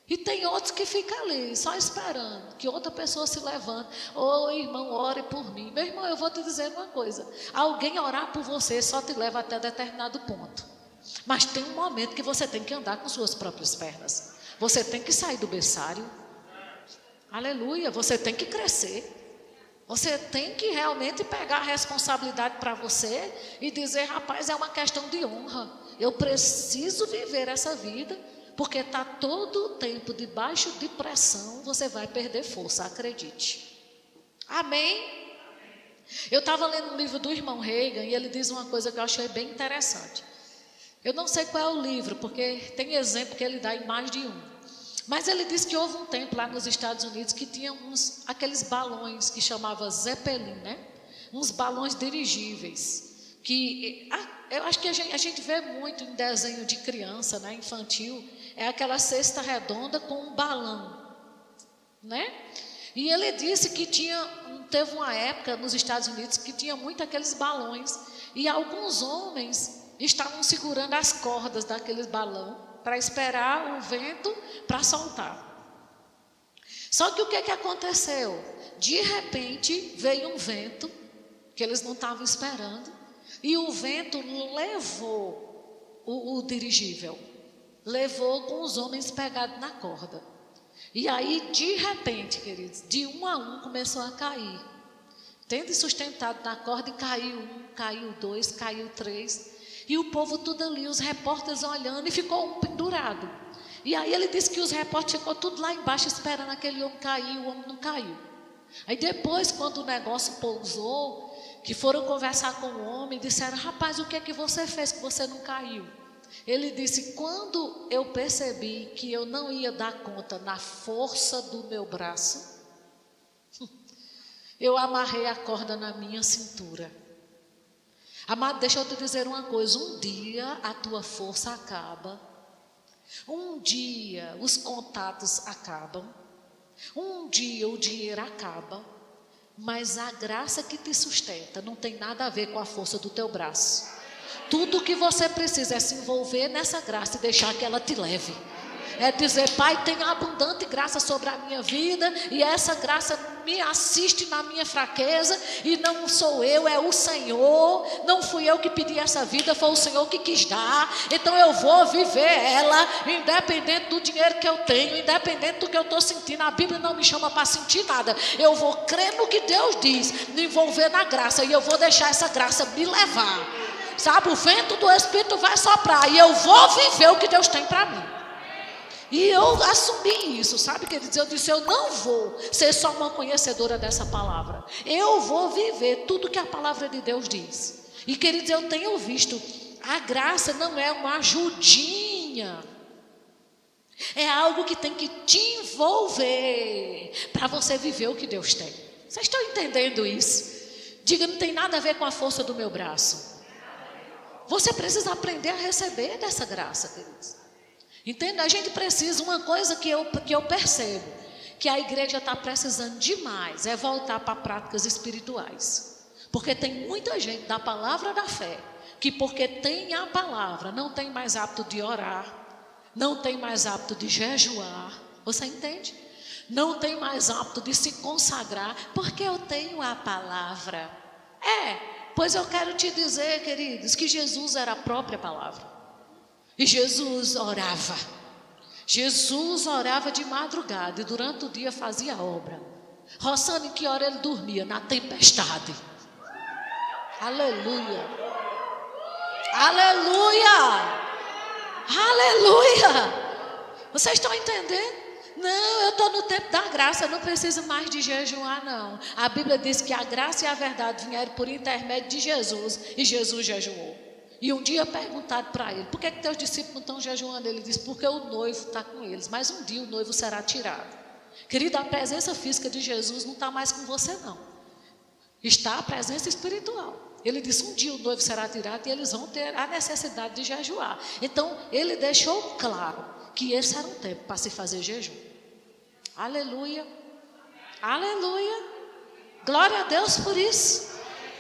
E tem outros que ficam ali, só esperando que outra pessoa se levante. Ô irmão, ore por mim. Meu irmão, eu vou te dizer uma coisa. Alguém orar por você só te leva até determinado ponto. Mas tem um momento que você tem que andar com suas próprias pernas. Você tem que sair do berçário. Aleluia, você tem que crescer. Você tem que realmente pegar a responsabilidade para você e dizer, rapaz, é uma questão de honra. Eu preciso viver essa vida Porque está todo o tempo debaixo de pressão, você vai perder força, acredite. Amém? Eu estava lendo um livro do irmão Reagan e ele diz uma coisa que eu achei bem interessante. Eu não sei qual é o livro, porque tem exemplo que ele dá em mais de um. Mas ele diz que houve um tempo lá nos Estados Unidos que tinha aqueles balões que chamava Zeppelin, né? Uns balões dirigíveis. Que eu acho que a gente vê muito em desenho de criança, né, infantil. É aquela cesta redonda com um balão, né? E ele disse que teve uma época nos Estados Unidos que tinha muito aqueles balões. E alguns homens estavam segurando as cordas daqueles balões para esperar o vento para soltar. Só que o que aconteceu? De repente veio um vento que eles não estavam esperando e o vento levou o dirigível, levou com os homens pegados na corda. E aí, de repente, queridos, de um a um começou a cair. Tendo sustentado na corda e caiu um, caiu dois, caiu três. E o povo tudo ali, os repórteres olhando, e ficou um pendurado. E aí ele disse que os repórteres ficou tudo lá embaixo esperando aquele homem cair, o homem não caiu. Aí depois, quando o negócio pousou, que foram conversar com o homem, disseram: rapaz, o que é que você fez que você não caiu? Ele disse: quando eu percebi que eu não ia dar conta na força do meu braço, eu amarrei a corda na minha cintura. Amado, deixa eu te dizer uma coisa: um dia a tua força acaba, um dia os contatos acabam, um dia o dinheiro acaba, mas a graça que te sustenta não tem nada a ver com a força do teu braço. Tudo que você precisa é se envolver nessa graça e deixar que ela te leve. É dizer: Pai, tem abundante graça sobre a minha vida, e essa graça me assiste na minha fraqueza, e não sou eu, é o Senhor. Não fui eu que pedi essa vida, foi o Senhor que quis dar. Então eu vou viver ela, independente do dinheiro que eu tenho, independente do que eu estou sentindo. A Bíblia não me chama para sentir nada. Eu vou crer no que Deus diz, me envolver na graça, e eu vou deixar essa graça me levar. Sabe, o vento do Espírito vai soprar, e eu vou viver o que Deus tem para mim. E eu assumi isso, sabe, queridos? Eu disse: eu não vou ser só uma conhecedora dessa palavra. Eu vou viver tudo que a palavra de Deus diz. E, queridos, eu tenho visto, a graça não é uma ajudinha. É algo que tem que te envolver para você viver o que Deus tem. Vocês estão entendendo isso? Diga: não tem nada a ver com a força do meu braço. Você precisa aprender a receber dessa graça, queridos. Entende? A gente precisa, uma coisa que eu percebo, que a igreja está precisando demais, é voltar para práticas espirituais. Porque tem muita gente da palavra da fé, que porque tem a palavra, não tem mais hábito de orar, não tem mais hábito de jejuar. Você entende? Não tem mais hábito de se consagrar, porque eu tenho a palavra. Pois eu quero te dizer, queridos, que Jesus era a própria palavra. E Jesus orava. Jesus orava de madrugada e durante o dia fazia obra. Rossana, em que hora ele dormia? Na tempestade. Aleluia. Aleluia. Aleluia. Vocês estão entendendo? Não, eu estou no tempo da graça, eu não preciso mais de jejuar, não. A Bíblia diz que a graça e a verdade vieram por intermédio de Jesus, e Jesus jejuou. E um dia perguntaram para ele: por que teus discípulos não estão jejuando? Ele disse: porque o noivo está com eles, mas um dia o noivo será tirado. Querido, a presença física de Jesus não está mais com você, não. Está a presença espiritual. Ele disse: um dia o noivo será tirado e eles vão ter a necessidade de jejuar. Então, ele deixou claro que esse era um tempo para se fazer jejum. Aleluia. Aleluia. Glória a Deus por isso.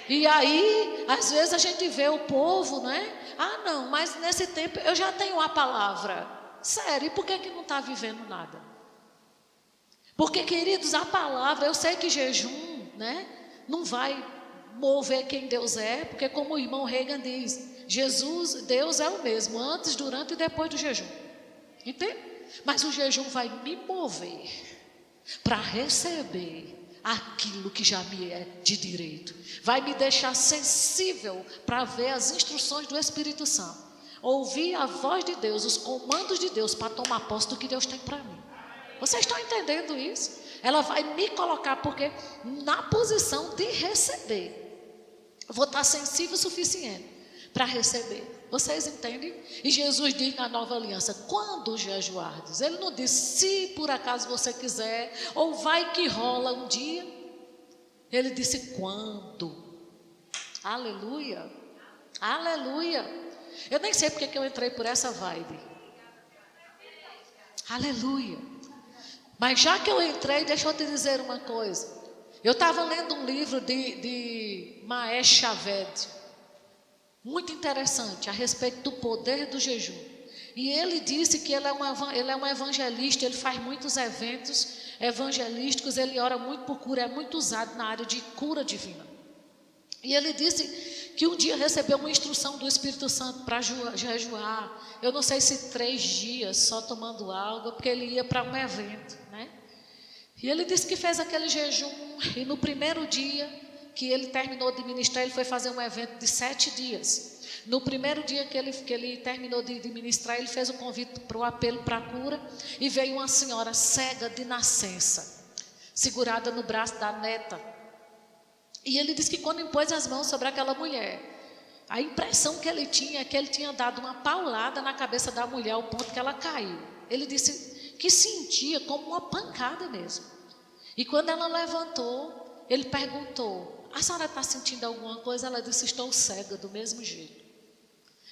E aí, às vezes a gente vê o povo, né? Ah, não, mas nesse tempo eu já tenho a palavra. Sério, e por que não está vivendo nada? Porque, queridos, a palavra, eu sei que jejum, né, não vai mover quem Deus é, porque como o irmão Reagan diz, Deus é o mesmo, antes, durante e depois do jejum. Entende? Mas o jejum vai me mover para receber aquilo que já me é de direito. Vai me deixar sensível para ver as instruções do Espírito Santo. ouvir a voz de Deus, os comandos de Deus para tomar posse do que Deus tem para mim. Vocês estão entendendo isso? Ela vai me colocar porque na posição de receber. Eu vou estar sensível o suficiente para receber. Vocês entendem? E Jesus diz na nova aliança, quando jejuardes? Ele não diz se por acaso você quiser, ou vai que rola um dia. Ele disse quando. Aleluia. Aleluia. Eu nem sei porque que eu entrei por essa vibe. Aleluia. Mas já que eu entrei, deixa eu te dizer uma coisa. Eu estava lendo um livro de Mahesh Chaved, muito interessante, a respeito do poder do jejum. E ele disse que ele é um evangelista, ele faz muitos eventos evangelísticos, ele ora muito por cura, é muito usado na área de cura divina. E ele disse que um dia recebeu uma instrução do Espírito Santo para jejuar. Eu não sei se 3 dias só tomando água, porque ele ia para um evento, né? E ele disse que fez aquele jejum, e no primeiro dia que ele terminou de ministrar, ele foi fazer um evento de 7 dias. No primeiro dia que ele terminou de ministrar, ele fez o convite para o apelo para a cura, e veio uma senhora cega de nascença, segurada no braço da neta. E ele disse que quando impôs as mãos sobre aquela mulher, a impressão que ele tinha é que ele tinha dado uma paulada na cabeça da mulher, ao ponto que ela caiu. Ele disse que sentia como uma pancada mesmo. E quando ela levantou, ele perguntou, a senhora está sentindo alguma coisa? Ela disse, estou cega do mesmo jeito.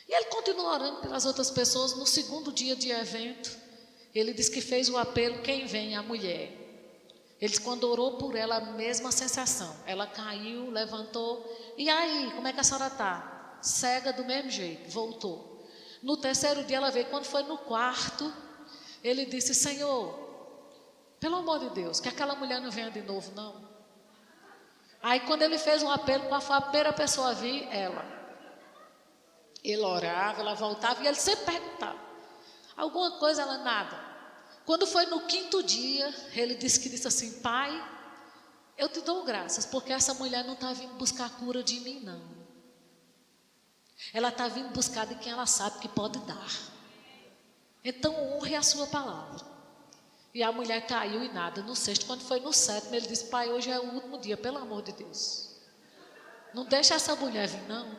E ele continuou orando pelas outras pessoas. No segundo dia de evento, ele disse que fez o apelo, quem vem? A mulher. Ele disse, quando orou por ela, a mesma sensação. Ela caiu, levantou. E aí, como é que a senhora está? Cega do mesmo jeito, voltou. No terceiro dia ela veio. Quando foi no quarto, ele disse, Senhor, pelo amor de Deus, que aquela mulher não venha de novo, não. Aí quando ele fez um apelo, qual foi a primeira pessoa a vir? Ela. Ele orava, ela voltava e ele sempre perguntava. Alguma coisa, ela nada. Quando foi no 5º dia, ele disse assim, Pai, eu te dou graças, porque essa mulher não está vindo buscar cura de mim, não. Ela está vindo buscar de quem ela sabe que pode dar. Então honre a sua palavra. E a mulher caiu e nada. No 6º, quando foi no 7º, ele disse, Pai, hoje é o último dia, pelo amor de Deus. Não deixa essa mulher vir, não.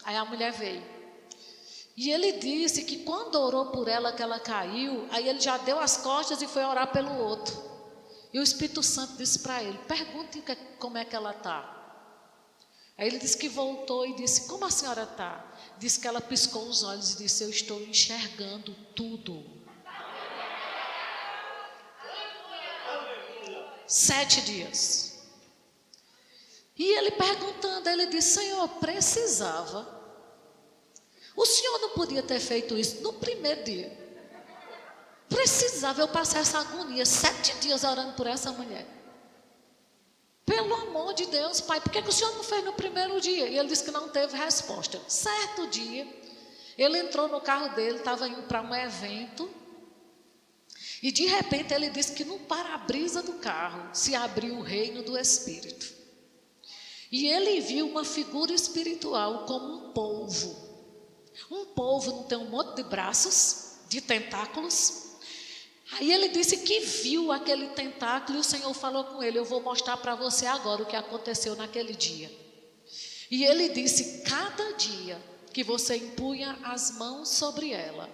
Aí a mulher veio. E ele disse que quando orou por ela, que ela caiu, aí ele já deu as costas e foi orar pelo outro. E o Espírito Santo disse para ele, pergunte como é que ela está. Aí ele disse que voltou e disse, como a senhora está? Disse que ela piscou os olhos e disse, eu estou enxergando tudo. 7 dias. E ele perguntando, ele disse, Senhor, precisava. O senhor não podia ter feito isso no primeiro dia. Precisava eu passar essa agonia, 7 dias orando por essa mulher. Pelo amor de Deus, Pai, por que o senhor não fez no primeiro dia? E ele disse que não teve resposta. Certo dia, ele entrou no carro dele, estava indo para um evento. E de repente ele disse que no para-brisa do carro se abriu o reino do Espírito. E ele viu uma figura espiritual como um polvo. Um polvo não tem um monte de braços, de tentáculos. Aí ele disse que viu aquele tentáculo e o Senhor falou com ele, eu vou mostrar para você agora o que aconteceu naquele dia. E ele disse, cada dia que você impunha as mãos sobre ela,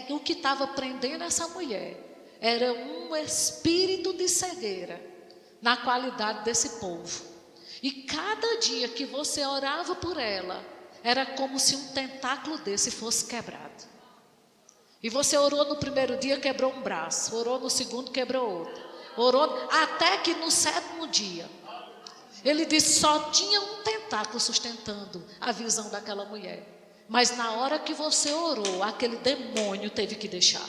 o que estava prendendo essa mulher era um espírito de cegueira na qualidade desse povo. E cada dia que você orava por ela, era como se um tentáculo desse fosse quebrado. E você orou no primeiro dia, quebrou um braço. Orou no segundo, quebrou outro. Orou até que no 7º dia, ele disse, só tinha um tentáculo sustentando a visão daquela mulher. Mas na hora que você orou, aquele demônio teve que deixar.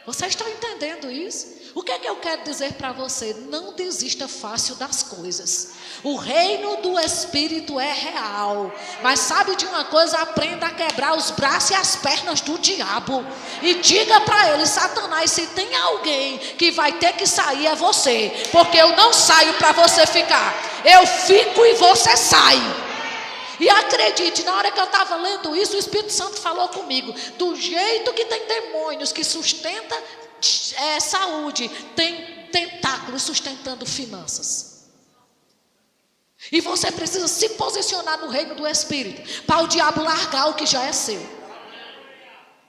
Você está entendendo isso? O que é que eu quero dizer para você? Não desista fácil das coisas. O reino do Espírito é real. Mas sabe de uma coisa? Aprenda a quebrar os braços e as pernas do diabo. E diga para ele, Satanás, se tem alguém que vai ter que sair é você. Porque eu não saio para você ficar. Eu fico e você sai. E acredite, na hora que eu estava lendo isso, o Espírito Santo falou comigo. Do jeito que tem demônios que sustenta saúde, tem tentáculos sustentando finanças. E você precisa se posicionar no reino do Espírito, para o diabo largar o que já é seu.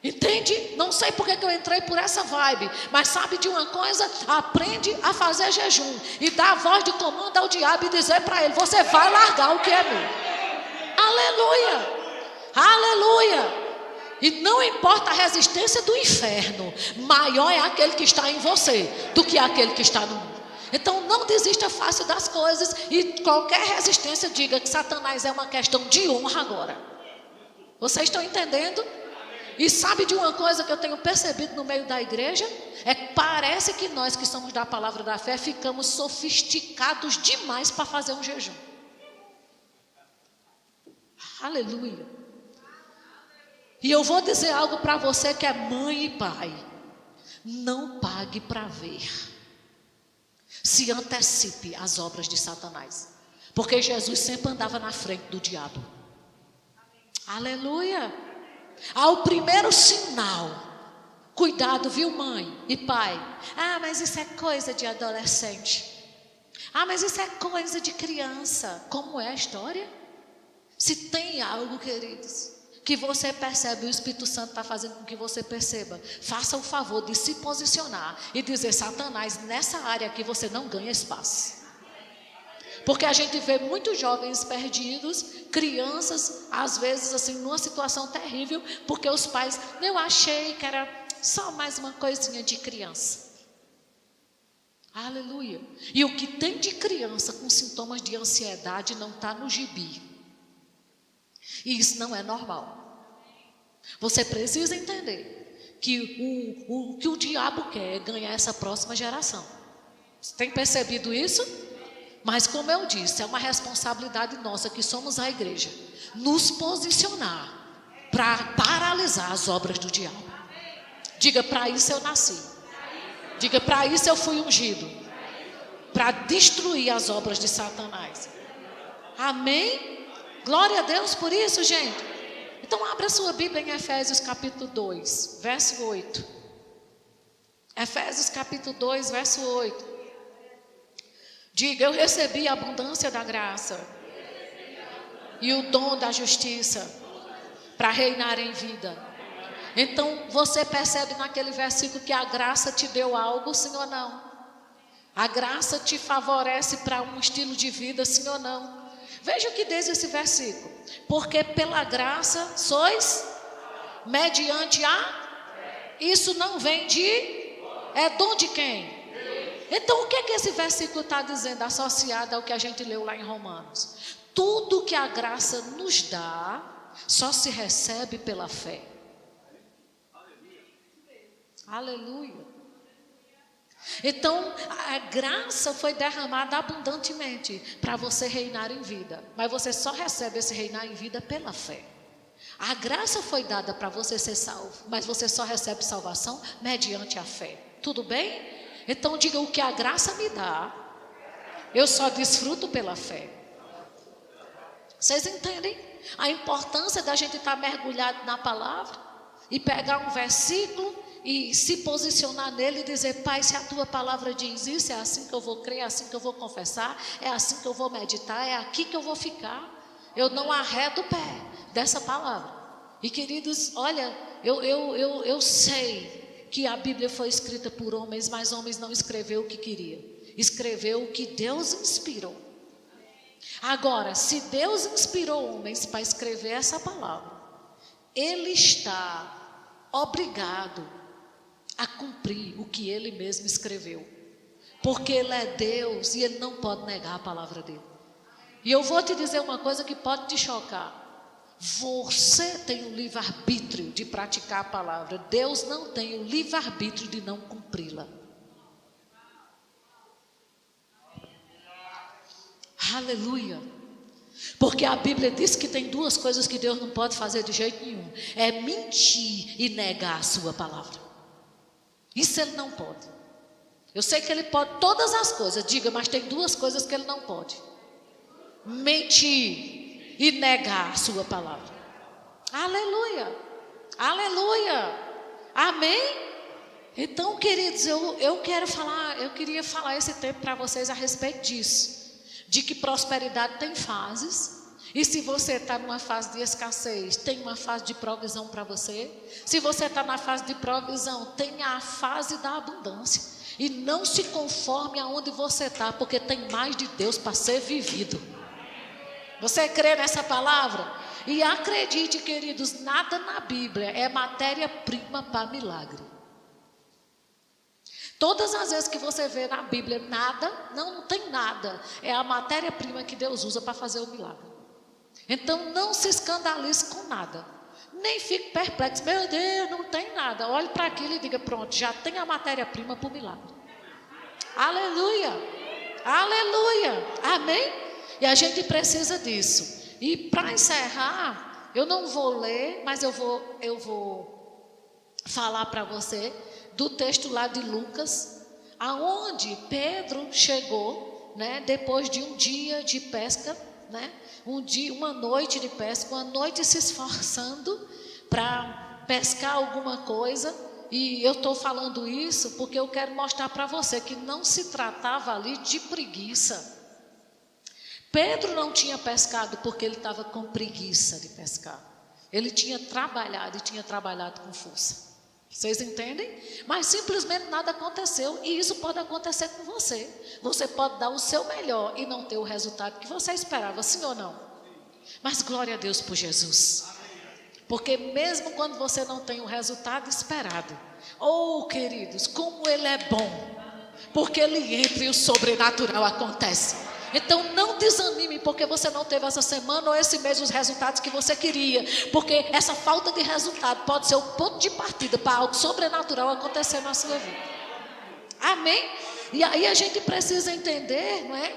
Entende? Não sei porque que eu entrei por essa vibe, mas sabe de uma coisa? Aprende a fazer jejum e dar a voz de comando ao diabo e dizer para ele: você vai largar o que é meu. Aleluia, aleluia. E não importa a resistência do inferno, maior é aquele que está em você do que aquele que está no mundo. Então não desista fácil das coisas, e qualquer resistência diga que Satanás é uma questão de honra agora. Vocês estão entendendo? E sabe de uma coisa que eu tenho percebido no meio da igreja? É que parece que nós que somos da palavra da fé ficamos sofisticados demais para fazer um jejum. Aleluia. E eu vou dizer algo para você que é mãe e pai: não pague para ver. Se antecipe às obras de Satanás, porque Jesus sempre andava na frente do diabo. Aleluia. Ao primeiro sinal, cuidado, viu, mãe e pai? Ah, mas isso é coisa de adolescente. Ah, mas isso é coisa de criança. Como é a história? Se tem algo, queridos, que você percebe, o Espírito Santo está fazendo com que você perceba, faça o favor de se posicionar e dizer: Satanás, nessa área aqui você não ganha espaço. Porque a gente vê muitos jovens perdidos, crianças, às vezes assim, numa situação terrível, porque os pais: eu achei que era só mais uma coisinha de criança. Aleluia. E o que tem de criança com sintomas de ansiedade não está no gibi. E isso não é normal. Você precisa entender que o que o diabo quer é ganhar essa próxima geração. Você tem percebido isso? Mas como eu disse, é uma responsabilidade nossa, que somos a igreja, nos posicionar para paralisar as obras do diabo. Diga: para isso eu nasci. Diga: para isso eu fui ungido, para destruir as obras de Satanás. Amém? Glória a Deus por isso, gente. Então abra sua Bíblia em Efésios capítulo 2, verso 8. Efésios capítulo 2, verso 8. Diga: eu recebi a abundância da graça e o dom da justiça para reinar em vida. Então você percebe naquele versículo que a graça te deu algo, sim ou não? A graça te favorece para um estilo de vida, sim ou não? Veja o que diz esse versículo: porque pela graça sois mediante a... Isso não vem de... É dom de quem? Então o que é que esse versículo está dizendo, associado ao que a gente leu lá em Romanos? Tudo que a graça nos dá só se recebe pela fé. Aleluia. Então a graça foi derramada abundantemente para você reinar em vida, mas você só recebe esse reinar em vida pela fé. A graça foi dada para você ser salvo, mas você só recebe salvação mediante a fé. Tudo bem? Então diga: o que a graça me dá, eu só desfruto pela fé. Vocês entendem a importância da gente estar mergulhado na palavra e pegar um versículo e se posicionar nele e dizer: Pai, se a tua palavra diz isso, é assim que eu vou crer, é assim que eu vou confessar, é assim que eu vou meditar, é aqui que eu vou ficar. Eu não arredo o pé dessa palavra. E queridos, olha, eu sei que a Bíblia foi escrita por homens, mas homens não escreveu o que queria, escreveu o que Deus inspirou. Agora, se Deus inspirou homens para escrever essa palavra, Ele está obrigado a cumprir o que Ele mesmo escreveu, porque Ele é Deus e Ele não pode negar a palavra dEle. E eu vou te dizer uma coisa que pode te chocar: você tem o livre-arbítrio de praticar a palavra, Deus não tem o livre-arbítrio de não cumpri-la. Aleluia. Porque a Bíblia diz que tem duas coisas que Deus não pode fazer de jeito nenhum: é mentir e negar a sua palavra. Isso Ele não pode. Eu sei que Ele pode todas as coisas, diga, mas tem duas coisas que Ele não pode: mentir e negar a sua palavra. Aleluia, aleluia, amém? Então, queridos, eu queria falar esse tempo para vocês a respeito disso, de que prosperidade tem fases. E se você está numa fase de escassez, tem uma fase de provisão para você. Se você está na fase de provisão, tem a fase da abundância. E não se conforme aonde você está, porque tem mais de Deus para ser vivido. Você crê nessa palavra? E acredite, queridos, nada na Bíblia é matéria-prima para milagre. Todas as vezes que você vê na Bíblia nada, não tem nada, é a matéria-prima que Deus usa para fazer o milagre. Então não se escandalize com nada, nem fique perplexo, meu Deus, não tem nada. Olhe para aquilo e diga, pronto, já tem a matéria-prima para o milagre. Aleluia, aleluia, amém? E a gente precisa disso. E para encerrar, eu não vou ler, mas eu vou falar para você do texto lá de Lucas, aonde Pedro chegou, né, depois de um dia de pesca, né, uma noite de pesca, uma noite se esforçando para pescar alguma coisa. E eu estou falando isso porque eu quero mostrar para você que não se tratava ali de preguiça. Pedro não tinha pescado porque ele estava com preguiça de pescar. Ele tinha trabalhado e tinha trabalhado com força. Vocês entendem? Mas simplesmente nada aconteceu. E isso pode acontecer com você. Você pode dar o seu melhor e não ter o resultado que você esperava, sim ou não? Mas glória a Deus por Jesus. Porque mesmo quando você não tem o resultado esperado, oh queridos, como Ele é bom. Porque Ele entra e o sobrenatural acontece. Então não desanime porque você não teve essa semana ou esse mês os resultados que você queria. Porque essa falta de resultado pode ser o ponto de partida para algo sobrenatural acontecer na sua vida. Amém? E aí a gente precisa entender, não é?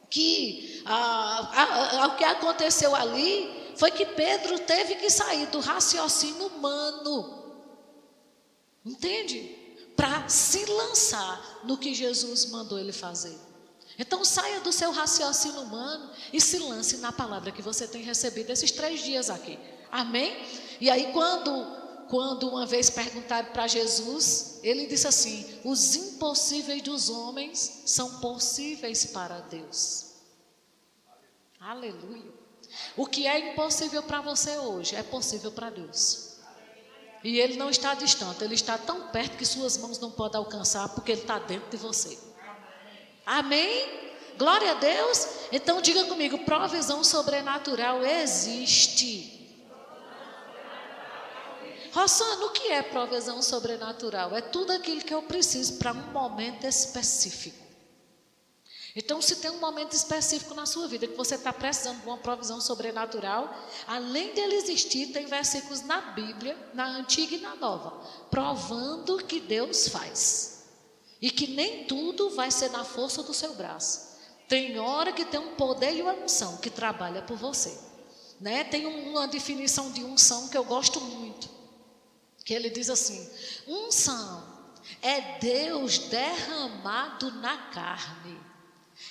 Que o que aconteceu ali foi que Pedro teve que sair do raciocínio humano. Entende? Para se lançar no que Jesus mandou ele fazer. Então saia do seu raciocínio humano e se lance na palavra que você tem recebido esses 3 dias aqui. Amém? E aí quando uma vez perguntaram para Jesus, ele disse assim, os impossíveis dos homens são possíveis para Deus. Aleluia. O que é impossível para você hoje é possível para Deus. E Ele não está distante, Ele está tão perto que suas mãos não podem alcançar, porque Ele está dentro de você. Amém? Glória a Deus. Então diga comigo, provisão sobrenatural existe. Rossana, o que é provisão sobrenatural? É tudo aquilo que eu preciso para um momento específico. Então, se tem um momento específico na sua vida que você está precisando de uma provisão sobrenatural, além dele existir, tem versículos na Bíblia, na Antiga e na Nova, provando que Deus faz. E que nem tudo vai ser na força do seu braço. Tem hora que tem um poder e uma unção que trabalha por você. Né? Tem uma definição de unção que eu gosto muito. Que ele diz assim, unção é Deus derramado na carne,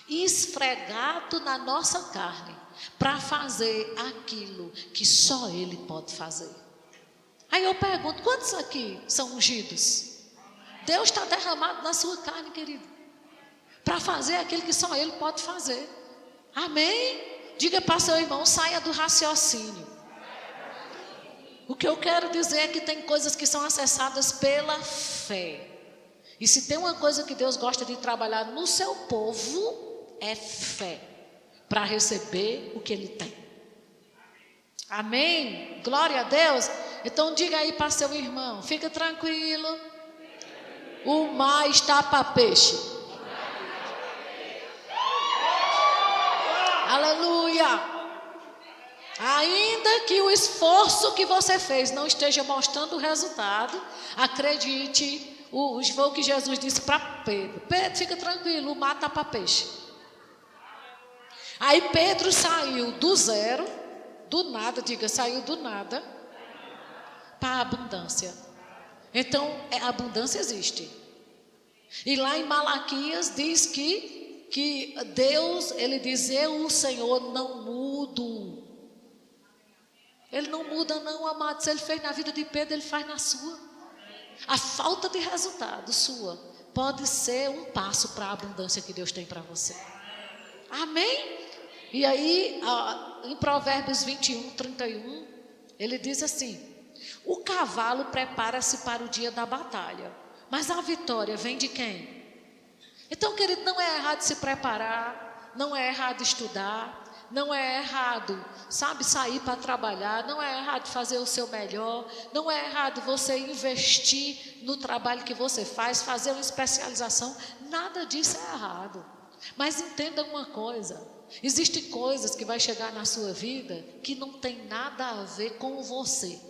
esfregado na nossa carne, para fazer aquilo que só Ele pode fazer. Aí eu pergunto, quantos aqui são ungidos? Deus está derramado na sua carne, querido, para fazer aquilo que só Ele pode fazer. Amém? Diga para seu irmão, saia do raciocínio. O que eu quero dizer é que tem coisas que são acessadas pela fé. E se tem uma coisa que Deus gosta de trabalhar no seu povo, é fé, para receber o que Ele tem. Amém? Glória a Deus. Então diga aí para seu irmão, fica tranquilo, o mar está para peixe. Aleluia. Ainda que o esforço que você fez não esteja mostrando o resultado, acredite, foi o que Jesus disse para Pedro. Pedro, fica tranquilo, o mar está para peixe. Aí Pedro saiu do zero, do nada, saiu do nada para a abundância. Então, a abundância existe. E lá em Malaquias diz que Deus, Ele diz, eu, o Senhor, não mudo. muda não, amado. Se ele fez na vida de Pedro, ele faz na sua. A falta de resultado sua pode ser um passo para a abundância que Deus tem para você. Amém? E aí, em Provérbios 21, 31, ele diz assim: o cavalo prepara-se para o dia da batalha, mas a vitória vem de quem? Então, querido, não é errado se preparar, não é errado estudar, não é errado, sabe, sair para trabalhar, não é errado fazer o seu melhor, não é errado você investir no trabalho que você faz, fazer uma especialização, nada disso é errado. Mas entenda uma coisa, existem coisas que vai chegar na sua vida que não tem nada a ver com você.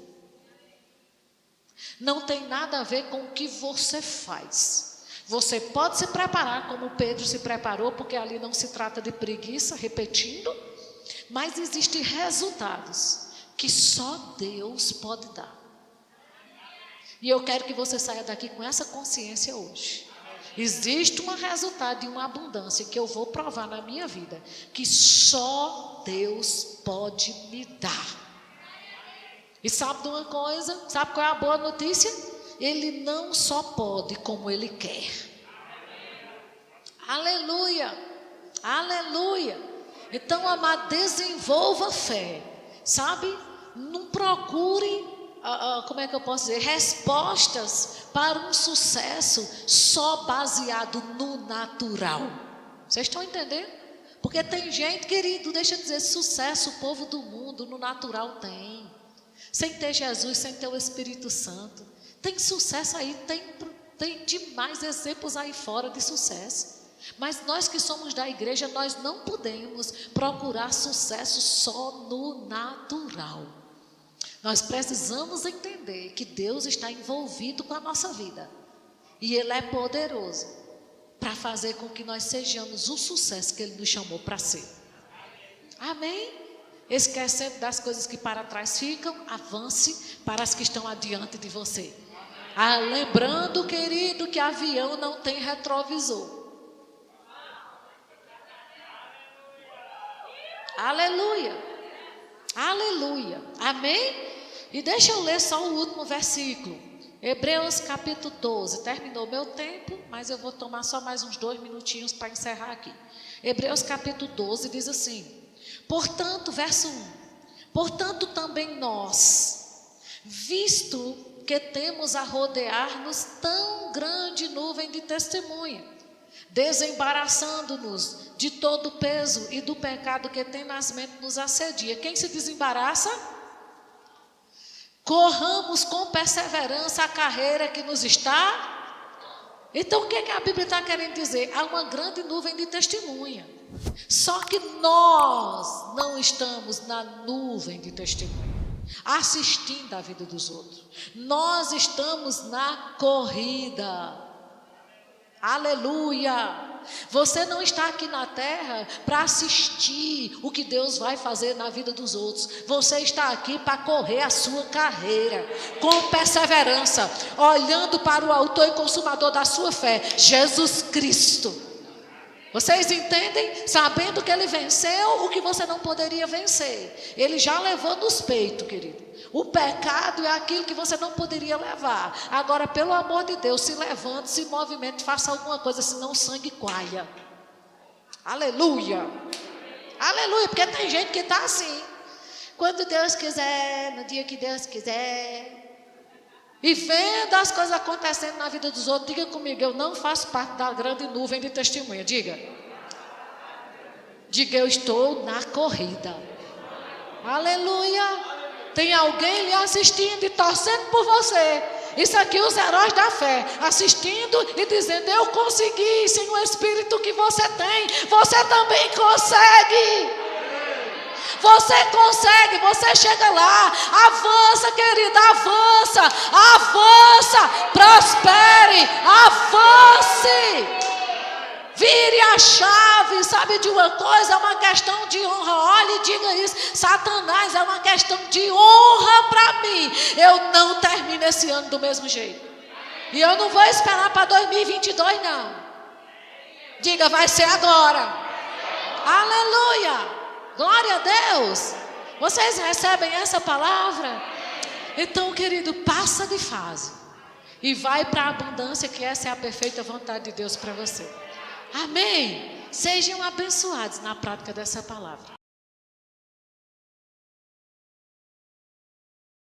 Não tem nada a ver com o que você faz. Você pode se preparar como Pedro se preparou, porque ali não se trata de preguiça, repetindo, mas existem resultados que só Deus pode dar. E eu quero que você saia daqui com essa consciência hoje. Existe um resultado e uma abundância que eu vou provar na minha vida, que só Deus pode me dar. E sabe de uma coisa? Sabe qual é a boa notícia? Ele não só pode, como Ele quer. Aleluia, aleluia. Então, amado, desenvolva fé, sabe? Não procure, como é que eu posso dizer, respostas para um sucesso só baseado no natural. Vocês estão entendendo? Porque tem gente, querido, deixa eu dizer, sucesso o povo do mundo no natural tem. Sem ter Jesus, sem ter o Espírito Santo. Tem sucesso aí, tem demais exemplos aí fora de sucesso. Mas nós que somos da igreja, nós não podemos procurar sucesso só no natural. Nós precisamos entender que Deus está envolvido com a nossa vida. E Ele é poderoso para fazer com que nós sejamos o sucesso que Ele nos chamou para ser. Amém? Esquecendo das coisas que para trás ficam, avance para as que estão adiante de você. Lembrando, querido, que avião não tem retrovisor. Aleluia, aleluia, amém? E deixa eu ler só o último versículo, Hebreus capítulo 12, terminou meu tempo, mas eu vou tomar só mais uns 2 minutinhos para encerrar aqui. Hebreus capítulo 12 diz assim: portanto, verso 1, portanto também nós, visto que temos a rodear-nos tão grande nuvem de testemunha, desembaraçando-nos de todo o peso e do pecado que tenazmente nos assedia. Quem se desembaraça? Corramos com perseverança a carreira que nos está. Então o que a Bíblia está querendo dizer? Há uma grande nuvem de testemunha. Só que nós não estamos na nuvem de testemunha, assistindo a vida dos outros. Nós estamos na corrida. Aleluia! Você não está aqui na terra para assistir o que Deus vai fazer na vida dos outros. Você está aqui para correr a sua carreira com perseverança, olhando para o autor e consumador da sua fé, Jesus Cristo. Vocês entendem? Sabendo que Ele venceu o que você não poderia vencer. Ele já levou nos peitos, querido. O pecado é aquilo que você não poderia levar. Agora, pelo amor de Deus, se levante, se movimente, faça alguma coisa, senão o sangue coalha. Aleluia. Aleluia, porque tem gente que está assim. Quando Deus quiser, no dia que Deus quiser. E vendo as coisas acontecendo na vida dos outros, diga comigo, eu não faço parte da grande nuvem de testemunha. Diga. Diga, eu estou na corrida. Aleluia. Tem alguém lhe assistindo e torcendo por você. Isso aqui os heróis da fé, assistindo e dizendo, eu consegui, sem o Espírito que você tem, você também consegue. Você consegue, você chega lá, avança, querida, avança, avança, prospere, avance. Vire a chave, sabe de uma coisa? É uma questão de honra. Olha e diga isso, Satanás, é uma questão de honra para mim. Eu não termino esse ano do mesmo jeito. E eu não vou esperar para 2022 não. Diga, vai ser agora. Aleluia, glória a Deus. Vocês recebem essa palavra? Então, querido, passa de fase e vai para a abundância, que essa é a perfeita vontade de Deus para você. Amém? Sejam abençoados na prática dessa palavra.